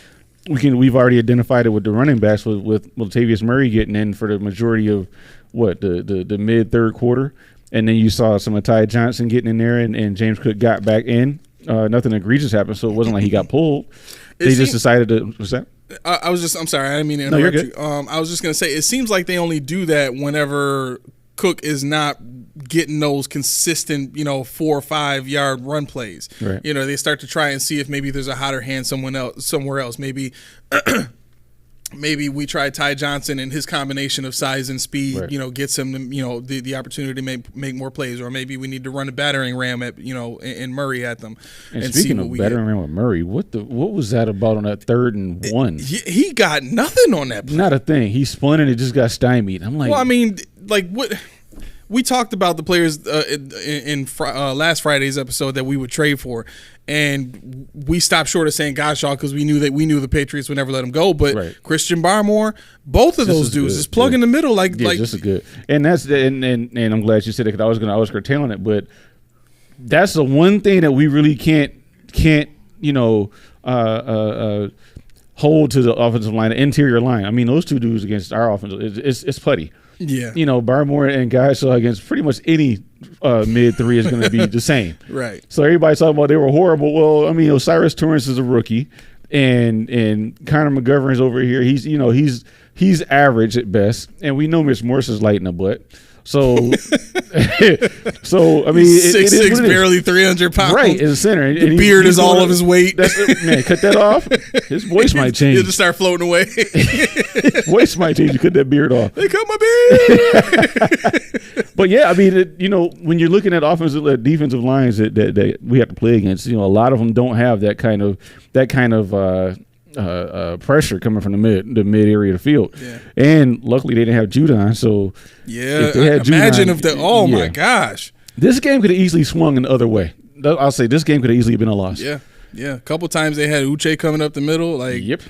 We've already identified it with the running backs with Latavius Murray getting in for the majority of the mid third quarter, and then you saw some of Ty Johnson getting in there, and James Cook got back in. Nothing egregious happened, so it wasn't like he got pulled. They just decided to. What's that? I'm sorry, I didn't mean to interrupt you. I was just gonna say, it seems like they only do that whenever Cook is not getting those consistent, 4 or 5 yard run plays. Right. They start to try and see if maybe there's a hotter hand somewhere else. Maybe maybe we try Ty Johnson and his combination of size and speed, right. Gets him, the opportunity to make more plays, or maybe we need to run a battering ram at, in Murray at them. And speaking of battering ram with Murray, what was that about on that 3rd and 1? He got nothing on that play. Not a thing. He spun and it just got stymied. I'm like, well, I mean, like what. We talked about the players in last Friday's episode that we would trade for, and we stopped short of saying Gottschall because we knew the Patriots would never let him go. But right. Christian Barmore, both of those dudes, just plug in the middle, like just a good. And that's and I'm glad you said it because I was curtailing it, but that's the one thing that we really can't hold to the offensive line, the interior line. I mean, those two dudes against our offense, it's putty. Yeah. Barmore and Gottschall against pretty much any mid-3 is going to be the same. Right. So everybody's talking about they were horrible. Well, I mean, Osiris Torrance is a rookie, and Connor McGovern's over here. He's average at best, and we know Mitch Morse is light in the butt. So, I mean, 6'6", barely 300 pounds, right in the center. The beard is all of his weight. Man, cut that off. His voice might change. He'll just start floating away. Voice might change. You cut that beard off. They cut my beard. But yeah, I mean, when you're looking at defensive lines that we have to play against, a lot of them don't have that kind of pressure coming from the mid area of the field. Yeah. And luckily they didn't have Judon, so yeah, imagine if my gosh. This game could have easily swung the other way. I'll say this game could have easily been a loss. Yeah. A couple times they had Uche coming up the middle, like Yep,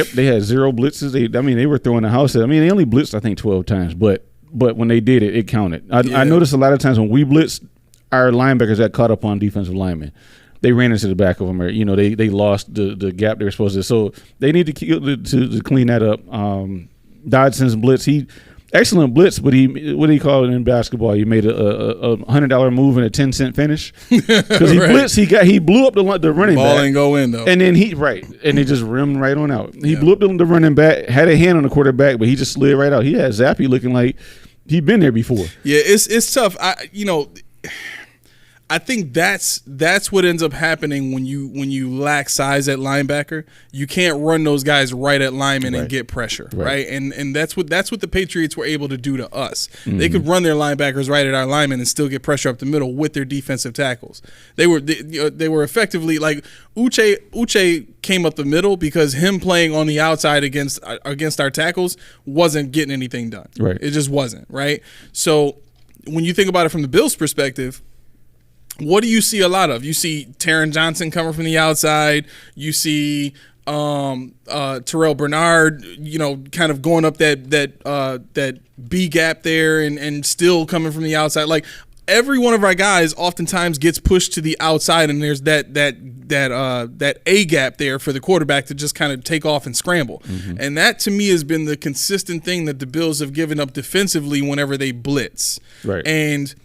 they had 0 blitzes. They were throwing the house at. They only blitzed I think 12 times, but when they did it counted. I noticed a lot of times when we blitzed, our linebackers got caught up on defensive linemen. They ran into the back of them, or they lost the gap they were supposed to. So they need to clean that up. Dodson's blitz, excellent blitz, but what do you call it in basketball? You made a $100 move and a 10-cent finish because he blitzed. He blew up the running ball back. Ain't go in though, and then he just rimmed right on out. He blew up the running back, had a hand on the quarterback, but he just slid right out. He had Zappy looking like he'd been there before. Yeah, it's tough. I think that's what ends up happening when you lack size at linebacker. You can't run those guys right at lineman and get pressure, right? And that's what the Patriots were able to do to us. Mm-hmm. They could run their linebackers right at our linemen and still get pressure up the middle with their defensive tackles. They were effectively like Uche came up the middle because him playing on the outside against our tackles wasn't getting anything done. Right. It just wasn't, right? So when you think about it from the Bills' perspective, what do you see a lot of? You see Taron Johnson coming from the outside. You see Terrell Bernard, kind of going up that B gap there and still coming from the outside. Like every one of our guys oftentimes gets pushed to the outside, and there's that A gap there for the quarterback to just kind of take off and scramble. Mm-hmm. And that to me has been the consistent thing that the Bills have given up defensively whenever they blitz. Right. And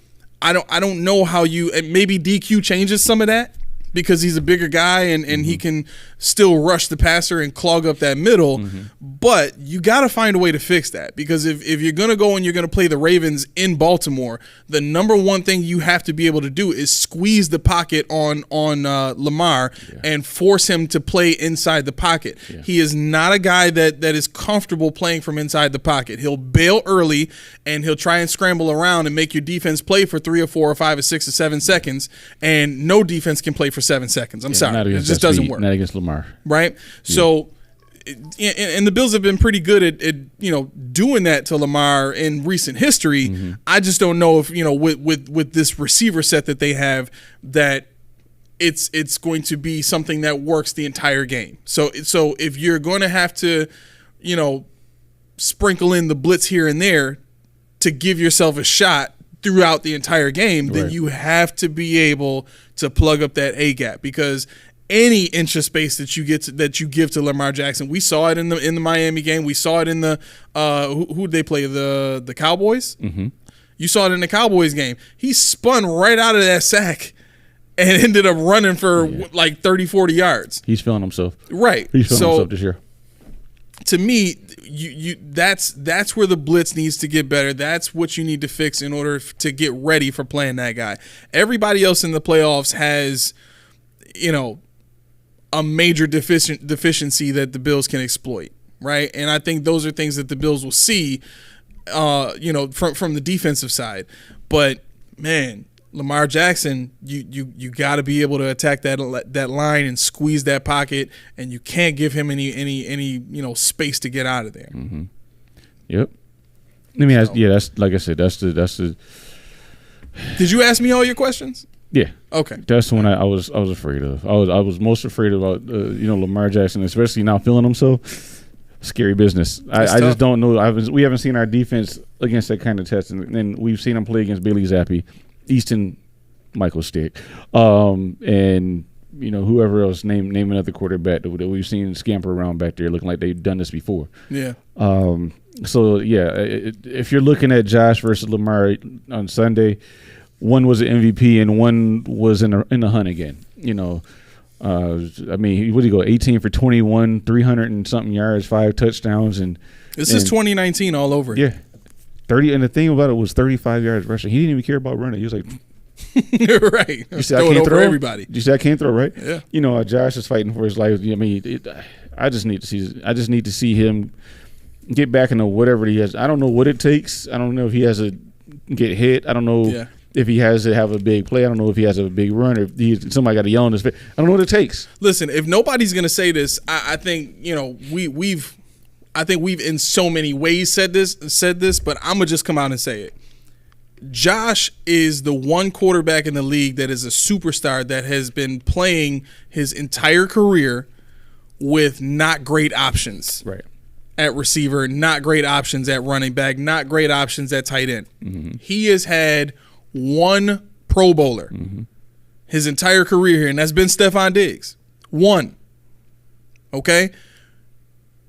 I don't know how maybe DQ changes some of that, because he's a bigger guy and he can still rush the passer and clog up that middle. But you got to find a way to fix that, because if you're going to go and you're going to play the Ravens in Baltimore, the number one thing you have to be able to do is squeeze the pocket on Lamar and force him to play inside the pocket. He is not a guy that is comfortable playing from inside the pocket. He'll bail early and he'll try and scramble around and make your defense play for 3 or 4 or 5 or 6 or 7 seconds, and no defense can play for 7 seconds. I'm sorry. It just doesn't work. Not against Lamar. Right? So, and the Bills have been pretty good at doing that to Lamar in recent history. I just don't know if, with this receiver set that they have, that it's going to be something that works the entire game. So if you're going to have to, sprinkle in the blitz here and there to give yourself a shot throughout the entire game, then you have to be able to plug up that A gap, because any inch of space that you give to Lamar Jackson, we saw it in the Miami game. We saw it in the who they play, the Cowboys. You saw it in the Cowboys game. He spun right out of that sack and ended up running for like 30, 40 yards. He's feeling himself. Right. He's feeling himself this year. To me, that's where the blitz needs to get better. That's what you need to fix in order to get ready for playing that guy. Everybody else in the playoffs has, a major deficiency that the Bills can exploit, right? And I think those are things that the Bills will see, from the defensive side. But man, Lamar Jackson, you got to be able to attack that line and squeeze that pocket, and you can't give him any space to get out of there. Yep. Let me ask. Yeah, that's like I said. That's the. Did you ask me all your questions? Yeah. Okay. That's the one I was afraid of. I was most afraid about Lamar Jackson, especially now feeling himself. Scary business. I just don't know. We haven't seen our defense against that kind of test, and we've seen him play against Bailey Zappi, Easton Michael Stick, and whoever else. Name another quarterback that we've seen scamper around back there, looking like they've done this before. Yeah. So yeah, if you're looking at Josh versus Lamar on Sunday, one was an MVP and one was in the hunt again. What did he go? 18 for 21, 300 and something yards, 5 touchdowns, and this is 2019 all over. Yeah, 30. And the thing about it was 35 yards rushing. He didn't even care about running. He was like, right. You said I can't throw everybody. You said I can't throw, right? Yeah. Josh is fighting for his life. I just need to see him get back into whatever he has. I don't know what it takes. I don't know if he has to get hit. I don't know if he has to have a big play. I don't know if he has a big run, or if somebody got to yell in his face. I don't know what it takes. Listen, if nobody's going to say this, I think we've in so many ways said this, but I'm gonna just come out and say it. Josh is the one quarterback in the league that is a superstar that has been playing his entire career with not great options. Right. At receiver, not great options at running back, not great options at tight end. He has had one Pro Bowler his entire career here, and that's been Stephon Diggs. One. Okay?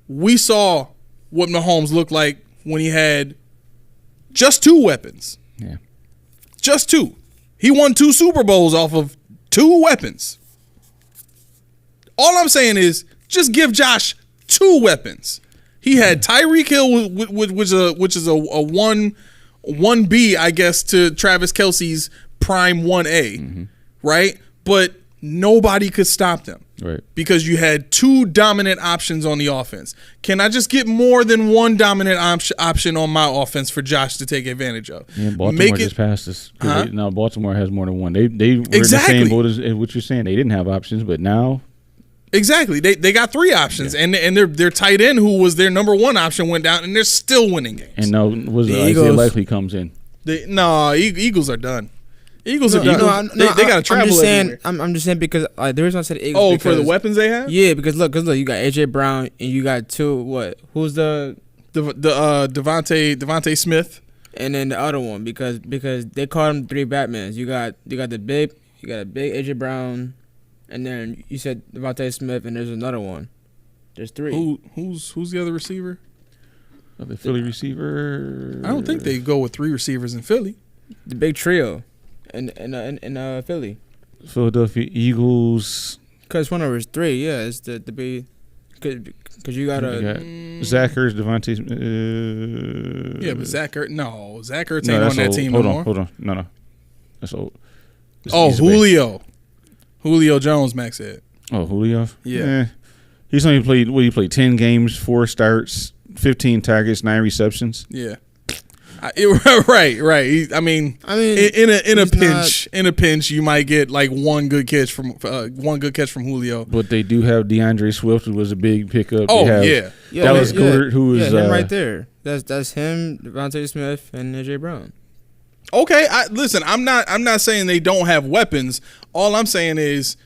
We saw what Mahomes looked like when he had just 2 weapons. Yeah. Just 2. He won 2 Super Bowls off of 2 weapons. All I'm saying is just give Josh 2 weapons. He had Tyreek Hill, which is a 1B, I guess, to Travis Kelce's prime 1A, right? But nobody could stop them. Right. Because you had 2 dominant options on the offense. Can I just get more than 1 dominant option on my offense for Josh to take advantage of? Yeah, Baltimore just passed us. Now Baltimore has more than 1. They were in the same boat as what you're saying. They didn't have options, but now. Exactly. They got 3 options, and their tight end, who was their number 1 option, went down, and they're still winning games. And now Isaiah Likely comes in. Eagles are done. Eagles are done. They got to travel everywhere. I'm just saying because the reason I said Eagles. Oh, for the weapons they have? Yeah, because look, you got AJ Brown and you got 2. What? Who's the Devontae Smith, and then the other one because they call them 3 Batmans. You got a big AJ Brown, and then you said Devontae Smith, and there's another one. There's 3. Who's the other receiver? The Philly receiver. I don't think they go with 3 receivers in Philly. The big trio. In Philly. Philadelphia Eagles. Because one over is 3, yeah, it's the be because you got Zach Ertz, Devontae. Yeah, but Zach Ertz ain't on that team no more. Hold on, no, that's old. Julio Jones, Max said. Oh, Julio. Yeah. He's only played. He played 10 games, 4 starts, 15 targets, 9 receptions. Yeah. Right. I mean, in a pinch, you might get like one good catch from Julio. But they do have DeAndre Swift, who was a big pickup. Oh, yeah. Dallas Goedert, who is him right there. That's him, Devontae Smith, and AJ Brown. Okay, listen. I'm not saying they don't have weapons. All I'm saying is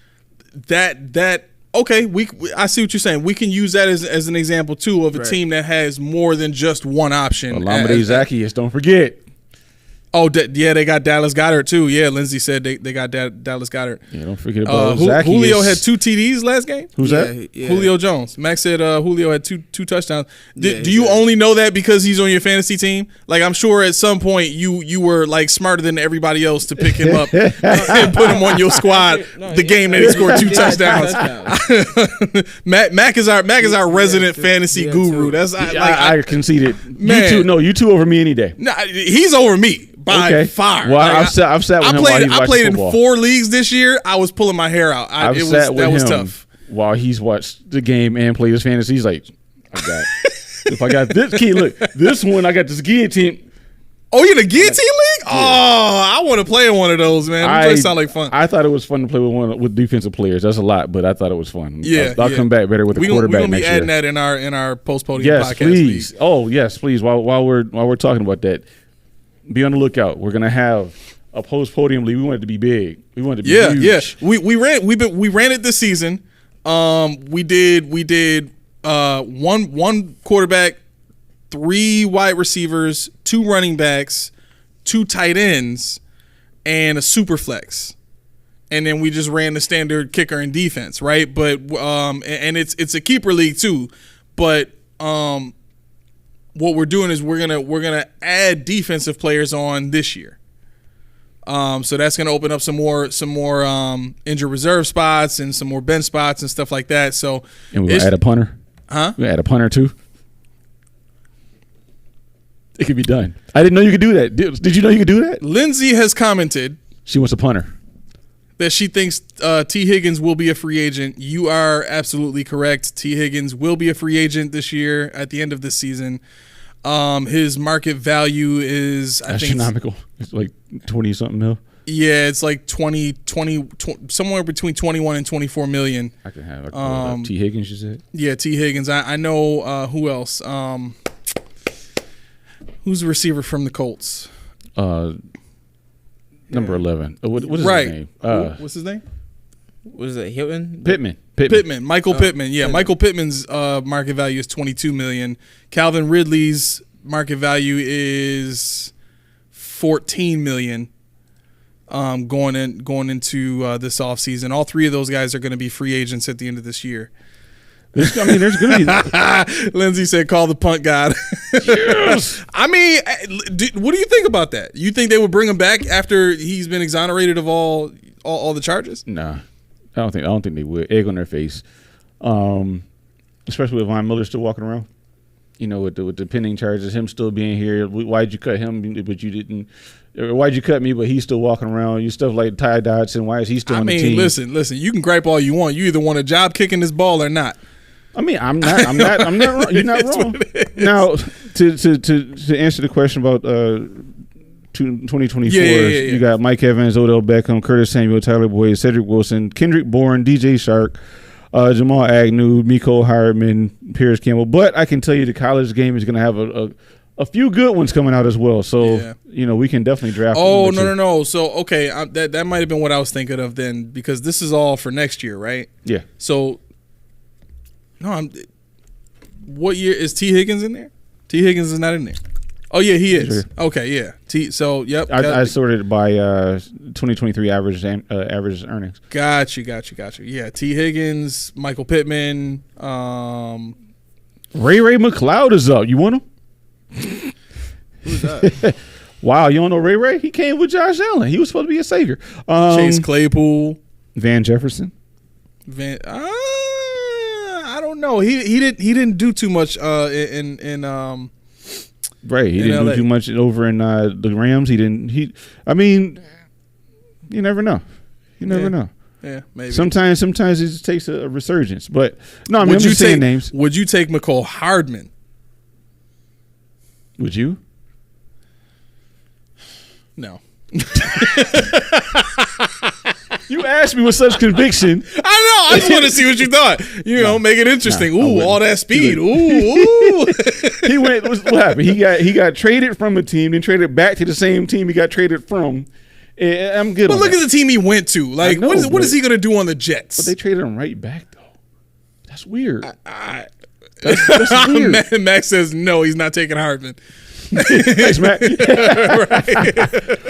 that. Okay, I see what you're saying. We can use that as an example too of a team that has more than just one option. Olamide Zaccheaus, don't forget. Oh, yeah, they got Dallas Goedert too. Yeah, Lindsay said they got Dallas Goedert. Yeah, don't forget about Zaccheaus. Julio had 2 TDs last game. Who's that? Yeah. Julio Jones. Max said Julio had two touchdowns. Do you only know that because he's on your fantasy team? Like, I'm sure at some point you were like smarter than everybody else to pick him up and put him on your squad. The game that he scored 2 touchdowns. Mac is our resident fantasy guru. That's I conceded. Man, you two over me any day. Nah, he's over me. By far. Well, I've sat with him while he watched I played football. in 4 leagues this year. I was pulling my hair out. That was tough. While he's watched the game and played his fantasy, he's like, if I got this key, look, this one, I got this guillotine. Oh, you're in the guillotine league? Yeah. Oh, I want to play in one of those, man. Those sound like fun. I thought it was fun to play with defensive players. That's a lot, but I thought it was fun. Yeah, I'll come back better with a quarterback next year. We're gonna be adding that in our post podium podcast. Please. League. Oh, yes, please. While we're talking about that, be on the lookout. We're gonna have a post podium league. We want it to be big. We want it to be huge. Yeah. We ran it this season. We did one quarterback, 3 wide receivers, 2 running backs, 2 tight ends, and a super flex. And then we just ran the standard kicker and defense, right? But and it's a keeper league too. But what we're doing is we're gonna add defensive players on this year. So that's gonna open up some more injured reserve spots and some more bench spots and stuff like that. So and we're gonna add a punter. Huh? We're gonna add a punter too. It could be done. I didn't know you could do that. Did you know you could do that? Lindsay has commented she wants a punter. That she thinks T. Higgins will be a free agent. You are absolutely correct. T. Higgins will be a free agent this year at the end of this season. His market value is astronomical. It's like 20-something mil. Yeah, it's like 20, somewhere between 21 and 24 million. I can have T. Higgins, you said? Yeah, T. Higgins. I know who else. Who's the receiver from the Colts? Number 11. What is his name? What's his name? Was it Hilton? Pittman. Michael Pittman. Yeah, Michael Pittman's market value is $22 million. Calvin Ridley's market value is $14 million. Going into this offseason. All 3 of those guys are going to be free agents at the end of this year. There's going to be. Lindsay said, "Call the punt god." Yes. I mean, what do you think about that? You think they would bring him back after he's been exonerated of all the charges? Nah, I don't think they would. Egg on their face, especially with Von Miller still walking around. You know, with the pending charges, him still being here. Why'd you cut him, but you didn't? Why'd you cut me, but he's still walking around? You stuff like Ty Dodson. Why is he still on the team? Listen. You can gripe all you want. You either want a job kicking this ball or not. I mean, I'm not wrong. You're not wrong. Now, to answer the question about 2024, you got Mike Evans, Odell Beckham, Curtis Samuel, Tyler Boyd, Cedric Wilson, Kendrick Bourne, DJ Shark, Jamal Agnew, Mecole Hardman, Pierce Campbell. But I can tell you the college game is going to have a few good ones coming out as well. So, we can definitely draft. Oh, no. So, okay, that might have been what I was thinking of then, because this is all for next year, right? Yeah. So, what year is T. Higgins in there? T. Higgins is not in there. Oh, yeah, he is. Sure. Okay, yeah. Yep. I sorted it by 2023 average earnings. Got you. Yeah, T. Higgins, Michael Pittman. Ray McLeod is up. You want him? Who's that? Wow, you don't know Ray Ray? He came with Josh Allen. He was supposed to be a savior. Chase Claypool, Van Jefferson. I don't know. He didn't do too much in Right, he didn't LA. do too much over in the Rams. I mean, you never know. You never know. Yeah, maybe. Sometimes it just takes a resurgence. But no, I mean, I'm just saying names. Would you take McCole Hardman? Would you? No. You asked me with such conviction. I know. I just want to see what you thought. You know, make it interesting. Ooh, all that speed. Ooh. He went. What happened? He got traded from a team, then traded back to the same team he got traded from. And I'm good. But look at the team he went to. Like, know, what is he going to do on the Jets? But they traded him right back though. That's weird. That's weird. Max says no. He's not taking Hardman. Thanks, Matt.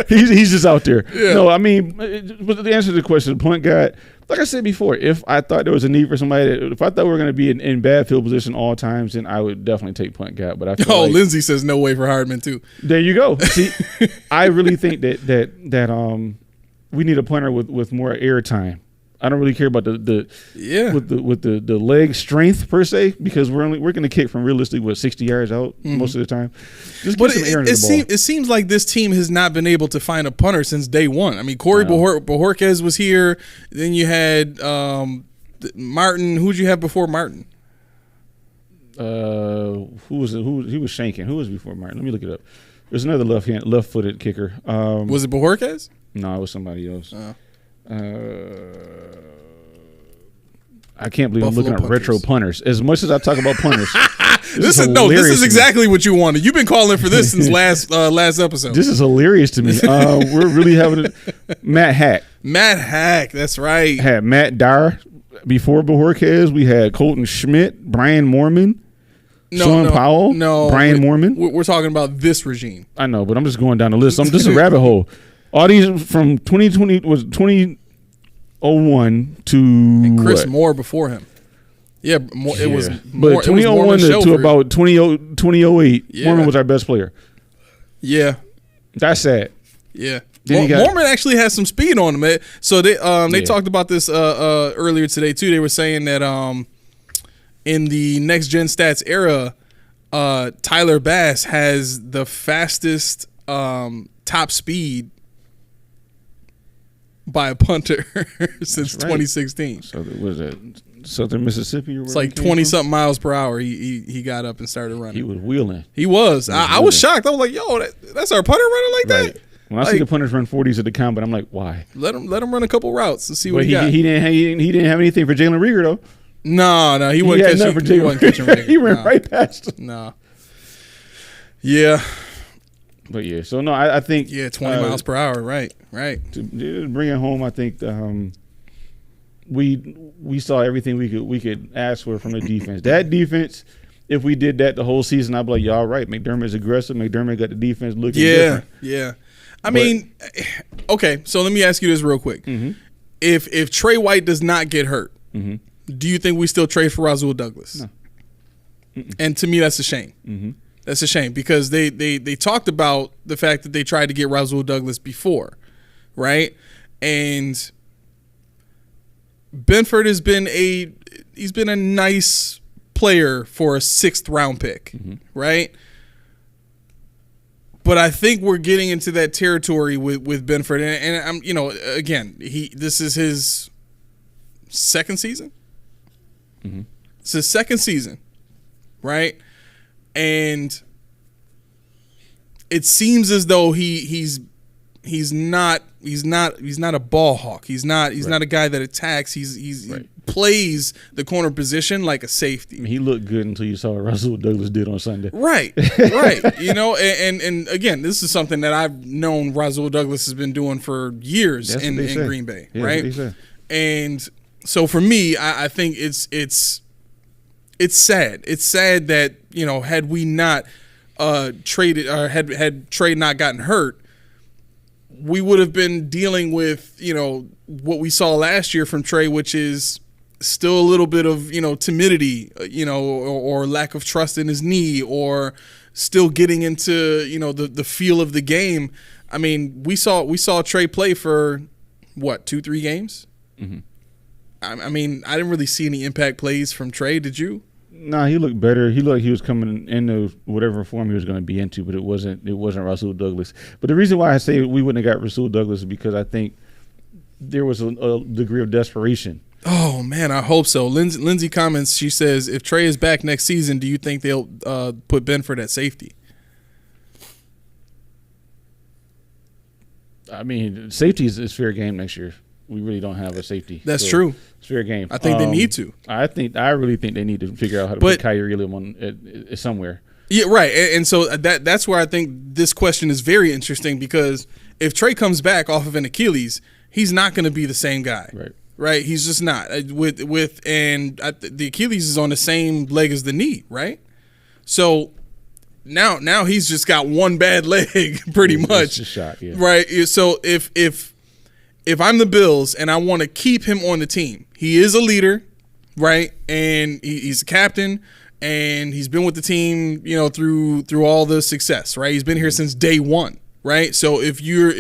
He's just out there. Yeah. No, I mean, but the answer to the question, the point guard, like I said before, if I thought there was a need for somebody, if I thought we were going to be in bad field position all times, then I would definitely take point guard. But I feel like, Lindsay says no way for Hardman too. There you go. See, I really think that we need a punter with more air time. I don't really care about the leg strength per se, because we're going to kick from realistically 60 yards out most of the time. Just get some air into the ball. It seems like this team has not been able to find a punter since day one. I mean, Corey Bojorquez was here. Then you had Martin. Who'd you have before Martin? Who was it? He was shanking. Who was before Martin? Let me look it up. There's another left-footed kicker. Was it Bojorquez? No, it was somebody else. I can't believe Buffalo I'm looking at retro punters. As much as I talk about punters, this is exactly what you wanted. You've been calling for this since last episode. This is hilarious to me. We're really having Matt Hack. Matt Hack, that's right. Had Matt Dyer before Bojorquez. We had Colton Schmidt, Brian Mormon, Sean Powell, Brian Mormon. We're talking about this regime. I know, but I'm just going down the list. This is a rabbit hole. All these from 2020 was 2001 to and Chris Moore before him. Yeah, it was more. But 2001 to about 2008, Mormon was our best player. Yeah. That's sad. Yeah. Mormon actually has some speed on him. So they talked about this earlier today too. They were saying that in the next gen stats era, Tyler Bass has the fastest top speed by a punter since 2016. So was that Southern Mississippi? Or it's like 20-something miles per hour. He got up and started running. He was wheeling. He was. I was shocked. I was like, yo, that's our punter running like that? When I see the punters run 40s at the combine, I'm like, why? Let him run a couple routes and see what he got. He didn't have anything for Jalen Rieger though. No, he wasn't catching Rieger. He ran right past him. No. Yeah. But yeah, so no, I think 20 miles per hour, right. To bring it home, I think we saw everything we could ask for from the defense. That defense, if we did that the whole season, I'd be like, y'all right. McDermott's aggressive. McDermott got the defense looking different. Yeah. I mean, okay. So let me ask you this real quick: if Trey White does not get hurt, do you think we still trade for Rasul Douglas? No. And to me, that's a shame. That's a shame because they talked about the fact that they tried to get Rasul Douglas before, right? And Benford has been a nice player for a 6th round pick, right? But I think we're getting into that territory with Benford, and I'm again this is his second season. It's his second season, right? And it seems as though he's not a ball hawk. He's not a guy that attacks. He plays the corner position like a safety. I mean, he looked good until you saw what Rasul Douglas did on Sunday. Right. And again, this is something that I've known Rasul Douglas has been doing for years in Green Bay, right? And so for me, I think it's sad. It's sad that, had we not traded or had Trey not gotten hurt, we would have been dealing with, what we saw last year from Trey, which is still a little bit of, timidity, or lack of trust in his knee, or, still getting into, you know, the feel of the game. I mean, we saw Trey play for what, 2-3 games. Mm-hmm. I mean, I didn't really see any impact plays from Trey. Did you? Nah, he looked better. He looked like he was coming into whatever form he was going to be into, but it wasn't Rasul Douglas. But the reason why I say we wouldn't have got Rasul Douglas is because I think there was a degree of desperation. Oh man, I hope so. Lindsay comments. She says, if Trey is back next season, do you think they'll put Benford at safety? I mean, safety is fair game next year. We really don't have a safety. That's true. It's fair game. I think they need to. I really think they need to figure out how to put Kyrie Elam on somewhere. Yeah, right. And so that's where I think this question is very interesting, because if Trey comes back off of an Achilles, he's not going to be the same guy. Right. He's just not. The Achilles is on the same leg as the knee, right? So now he's just got one bad leg, pretty much. It's a shot, yeah. Right. So if I'm the Bills and I want to keep him on the team, he is a leader, right? And he's a captain, and he's been with the team, you know, through all the success, right? He's been here since day one, right? So if you're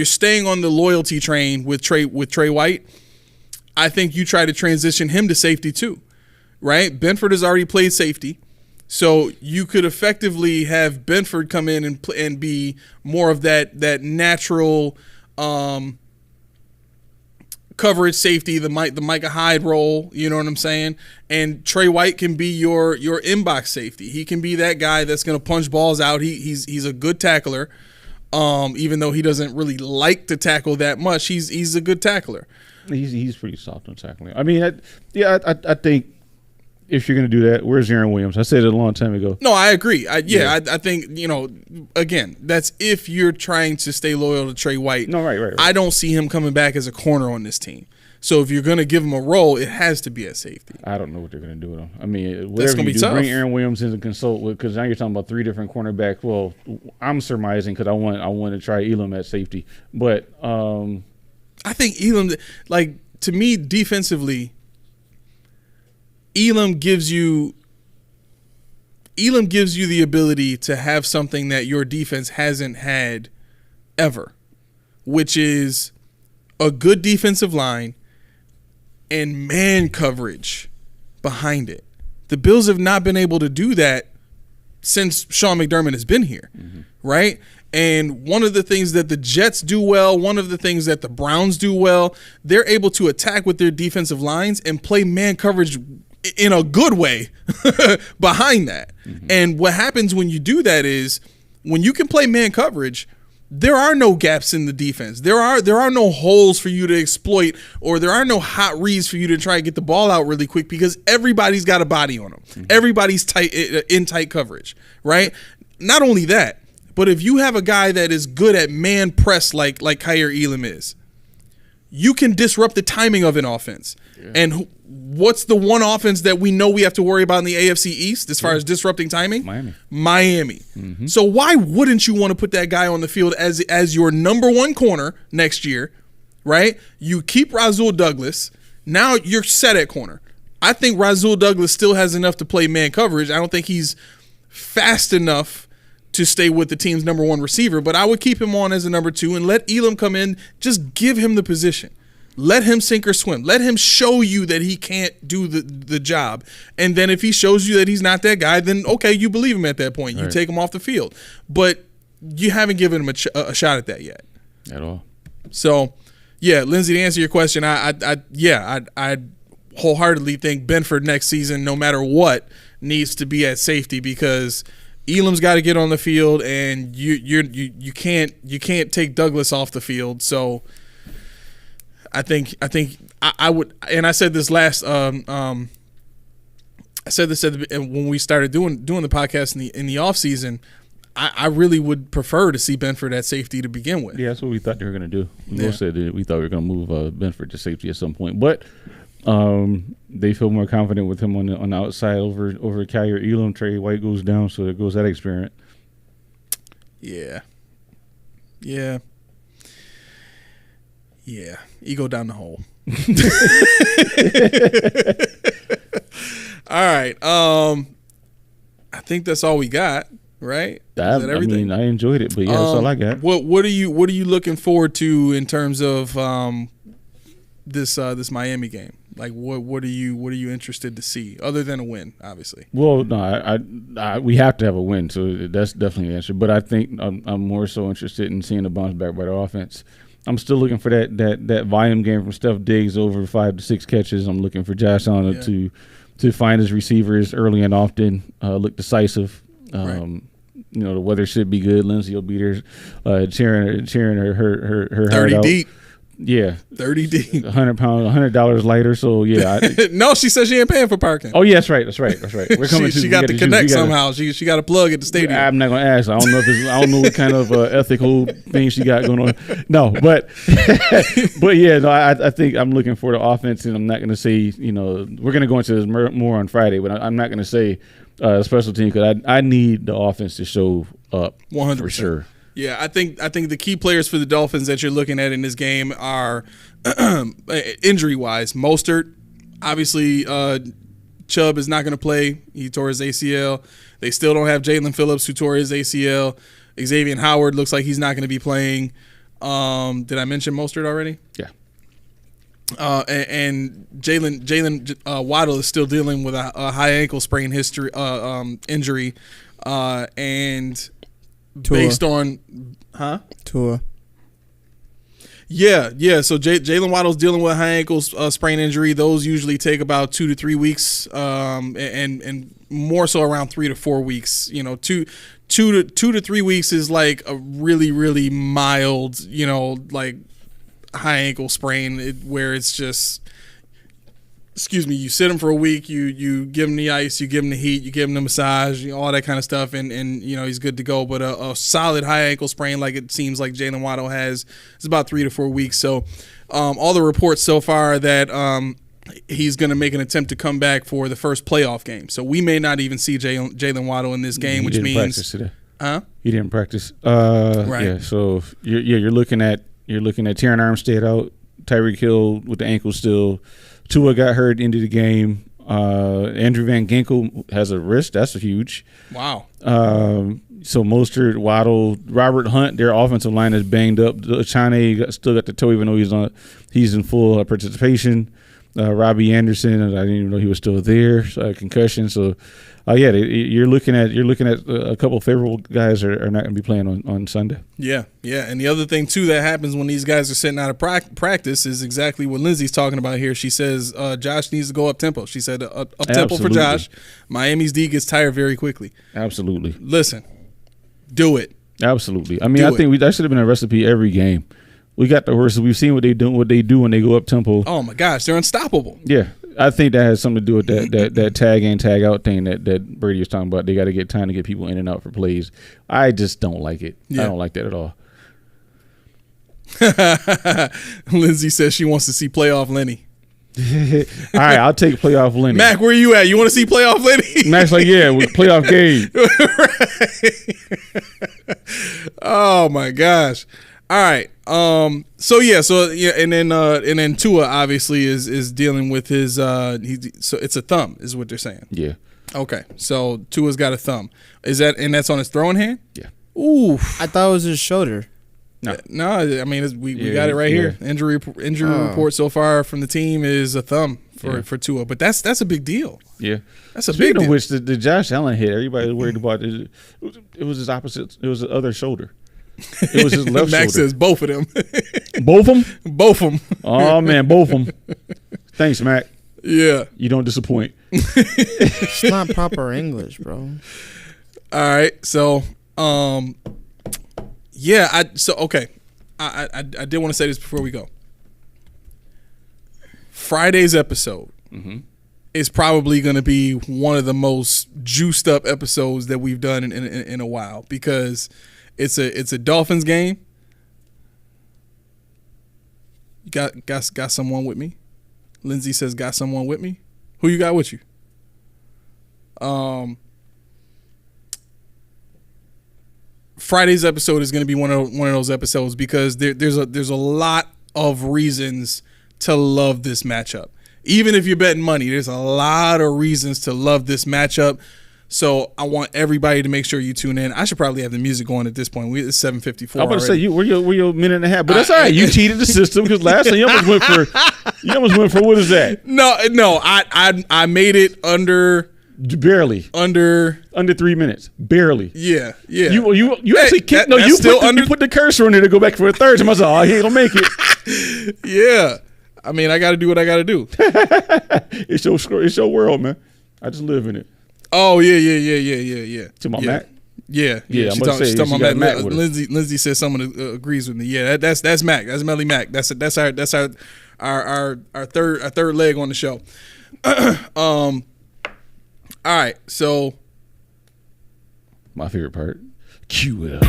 staying on the loyalty train with Trey White, I think you try to transition him to safety too, right? Benford has already played safety. So you could effectively have Benford come in and be more of that natural coverage safety, the Micah Hyde role, you know what I'm saying? And Trey White can be your inbox safety. He can be that guy that's going to punch balls out. He's a good tackler, even though he doesn't really like to tackle that much. He's a good tackler. He's pretty soft on tackling. I mean, I think if you're going to do that, where's Aaron Williams? I said it a long time ago. No, I agree. I think, you know, again, that's if you're trying to stay loyal to Trey White. No, right. I don't see him coming back as a corner on this team. So if you're going to give him a role, it has to be at safety. I don't know what they're going to do with him. I mean, that's whatever gonna you be do, tough. bring Aaron Williams in and consult with, because now you're talking about 3 different cornerbacks. Well, I'm surmising because I want to try Elam at safety. But I think Elam, like, to me, defensively, Elam gives you the ability to have something that your defense hasn't had ever, which is a good defensive line and man coverage behind it. The Bills have not been able to do that since Sean McDermott has been here, right? And one of the things that the Jets do well, one of the things that the Browns do well, they're able to attack with their defensive lines and play man coverage in a good way behind that. And what happens when you do that is, when you can play man coverage, there are no gaps in the defense. There are no holes for you to exploit, or there are no hot reads for you to try and get the ball out really quick, because everybody's got a body on them. Everybody's tight coverage, right? Not only that, but if you have a guy that is good at man press like Kyrie Elam is, you can disrupt the timing of an offense. Yeah. And what's the one offense that we know we have to worry about in the AFC East as far as disrupting timing? Miami. So why wouldn't you want to put that guy on the field as your number one corner next year, right? You keep Rasul Douglas. Now you're set at corner. I think Rasul Douglas still has enough to play man coverage. I don't think he's fast enough to stay with the team's number one receiver, but I would keep him on as a number 2 and let Elam come in. Just give him the position. Let him sink or swim. Let him show you that he can't do the job. And then if he shows you that he's not that guy, then okay, you believe him at that point. You take him off the field. But you haven't given him a shot at that yet. At all. So, yeah, Lindsay, to answer your question, I wholeheartedly think Benford next season, no matter what, needs to be at safety, because Elam's got to get on the field, and you can't take Douglas off the field. So I think I would, and I said this last I said this when we started doing the podcast in the offseason. I really would prefer to see Benford at safety to begin with. Yeah, that's what we thought they were going to do. We both said that we thought we were going to move Benford to safety at some point, but they feel more confident with him on the outside over Kyrie Elam. Trey White goes down, so there goes that experiment. Yeah. Ego down the hole. All right. I think that's all we got, right? I mean, I enjoyed it, but yeah, that's all I got. What are you looking forward to in terms of this Miami game? Like, what are you interested to see other than a win, obviously? Well, no, we have to have a win, so that's definitely the answer. But I think I'm more so interested in seeing a bounce back by the offense. I'm still looking for that volume game from Steph Diggs over 5 to 6 catches. I'm looking for Josh Allen to find his receivers early and often, look decisive. Right. You know, the weather should be good. Lindsay will be there, cheering her 30 heart out. deep. Yeah, 30 deep. $100 lighter. So yeah. No, she says she ain't paying for parking. Oh yeah, that's right. We're coming. She got to connect somehow. She got a plug at the stadium. I'm not gonna ask. I don't know what kind of ethical thing she got going on. No, but yeah, no. I think I'm looking for the offense, and I'm not gonna say, you know, we're gonna go into this more on Friday, but I'm not gonna say special team because I need the offense to show up 100% for sure. Yeah, I think the key players for the Dolphins that you're looking at in this game are injury-wise. Mostert, obviously, Chubb is not going to play. He tore his ACL. They still don't have Jalen Phillips, who tore his ACL. Xavier Howard looks like he's not going to be playing. Did I mention Mostert already? Yeah. And Jalen Waddle is still dealing with a high ankle sprain injury, and Tua. Based on, Tua. Yeah. So Jalen Waddle's dealing with a high ankle sprain injury. Those usually take about 2 to 3 weeks, and more so around 3 to 4 weeks. You know, two to 3 weeks is like a really, really mild, you know, like high ankle sprain where it's just, you sit him for a week, you give him the ice, you give him the heat, you give him the massage, all that kind of stuff, and you know, he's good to go. But a solid high ankle sprain, like it seems like Jalen Waddle has, is about 3 to 4 weeks. So all the reports so far are that he's going to make an attempt to come back for the first playoff game. So we may not even see Jalen Waddle in this game, which means practice today. He didn't practice. Right. Yeah. So you're looking at Terran Armstead out, Tyreek Hill with the ankle still. Tua got hurt into the game. Andrew Van Ginkel has a wrist. That's huge. Wow. So Mostert, Waddle, Robert Hunt, their offensive line is banged up. Chane still got the toe, even though he's in full participation. Robbie Anderson, I didn't even know he was still there. Concussion. So, you're looking at a couple of favorable guys are not going to be playing on Sunday. Yeah. And the other thing too that happens when these guys are sitting out of practice is exactly what Lindsay's talking about here. She says Josh needs to go up tempo. She said up tempo for Josh. Miami's D gets tired very quickly. Absolutely. Listen, do it. Absolutely. I mean, I think that should have been a recipe every game. We got the horses. We've seen what they do when they go up tempo. Oh my gosh, they're unstoppable. Yeah, I think that has something to do with that tag in, tag out thing that Brady was talking about. They got to get time to get people in and out for plays. I just don't like it. Yeah. I don't like that at all. Lindsay says she wants to see playoff Lenny. All right, I'll take playoff Lenny. Mac, where you at? You want to see playoff Lenny? Mac's like, yeah, with playoff game. Right. Oh my gosh. All right. So and then Tua obviously is dealing with his so it's a thumb is what they're saying. Yeah. Okay. So Tua's got a thumb. That's on his throwing hand? Yeah. Ooh. I thought it was his shoulder. No, I mean we got it right here. Injury report so far from the team is a thumb for Tua, but that's a big deal. Yeah, that's a big deal. Speaking of which, the Josh Allen hit, everybody was worried about. It was his opposite. It was the other shoulder. It was his left Max shoulder. says both of them. Both of them? Both of them. Oh, man, both of them. Thanks, Mac. Yeah. You don't disappoint. It's not proper English, bro. All right. So, yeah. I did want to say this before we go. Friday's episode is probably going to be one of the most juiced up episodes that we've done in a while because it's a Dolphins game. Got someone with me? Lindsay says got someone with me. Who you got with you? Friday's episode is going to be one of those episodes because there's a lot of reasons to love this matchup. Even if you're betting money, there's a lot of reasons to love this matchup. So I want everybody to make sure you tune in. I should probably have the music going at this point. It's 7:54. I'm about to say we're your minute and a half, but that's all right. You cheated the system because last time you almost went for what is that? No. I made it under barely under 3 minutes, barely. Yeah. You actually kicked. No, you put the cursor on there to go back for a third time. I was like, oh, he ain't gonna make it. Yeah. I mean, I got to do what I got to do. It's your world, man. I just live in it. Oh yeah. To my Mac. Yeah. I'm about to say talking about Mac. Lindsay says someone agrees with me. Yeah, that's Mac. That's Melly Mac. That's our third leg on the show. All right, so my favorite part. Cue it up.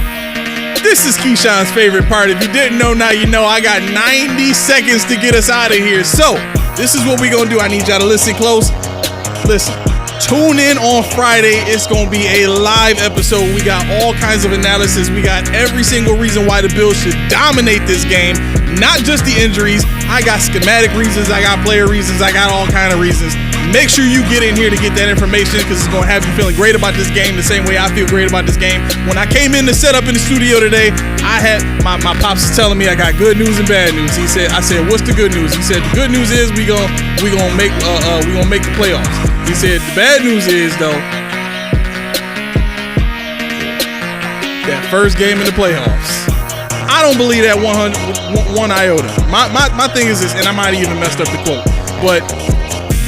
This is Keyshawn's favorite part. If you didn't know, now you know. I got 90 seconds to get us out of here. So this is what we're gonna do. I need y'all to listen close. Listen. Tune in on Friday. It's going to be a live episode. We got all kinds of analysis. We got every single reason why the Bills should dominate this game. Not just the injuries. I got schematic reasons. I got player reasons. I got all kind of reasons. Make sure you get in here to get that information because it's going to have you feeling great about this game the same way I feel great about this game. When I came in to set up in the studio today, I had my pops was telling me I got good news and bad news. I said, what's the good news? He said, the good news is we gonna make the playoffs. He said, the bad news is though, that first game in the playoffs, I don't believe that one iota. My thing is this, and I might have even messed up the quote, but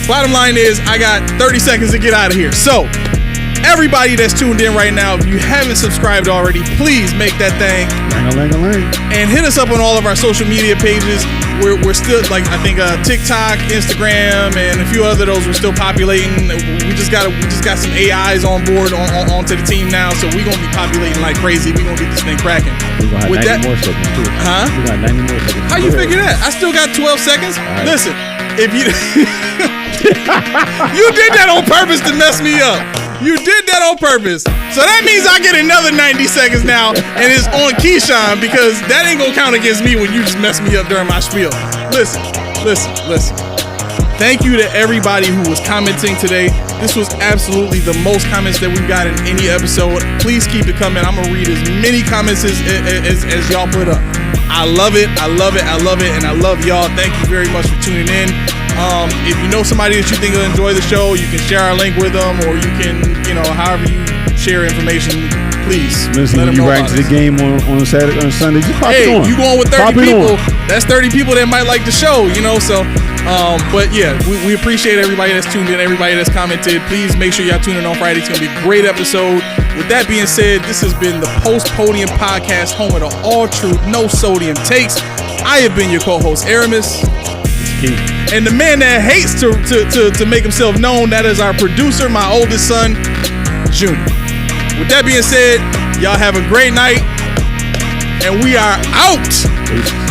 bottom line is I got 30 seconds to get out of here. So everybody that's tuned in right now, if you haven't subscribed already, please make that thing and hit us up on all of our social media pages. We're still like I think TikTok, Instagram, and a few other those we're still populating. We just got some AIs on board onto the team now, so we're gonna be populating like crazy. We're gonna get this thing cracking. We're gonna have 90 more seconds too. Huh? We got 90 more seconds. How you figure that? I still got 12 seconds. Right. Listen, if you you did that on purpose to mess me up. You did that on purpose. So that means I get another 90 seconds now, and it's on Keyshawn because that ain't gonna count against me when you just mess me up during my spiel. Listen. Thank you to everybody who was commenting today. This was absolutely the most comments that we've got in any episode. Please keep it coming. I'm gonna read as many comments as y'all put up. I love it, and I love y'all. Thank you very much for tuning in. If you know somebody that you think will enjoy the show, you can share our link with them, or you can, however you share information, please. Listen, when you ride to the game on Saturday, on Sunday, just pop it on. You going with 30 people? That's 30 people that might like the show, So, but yeah, we appreciate everybody that's tuned in, everybody that's commented. Please make sure y'all tune in on Friday. It's gonna be a great episode. With that being said, this has been the Post Podium Podcast, home of the all truth, no sodium takes. I have been your co-host, Aramis. And the man that hates to make himself known, that is our producer, my oldest son, Junior. With that being said, y'all have a great night, and we are out. Peace.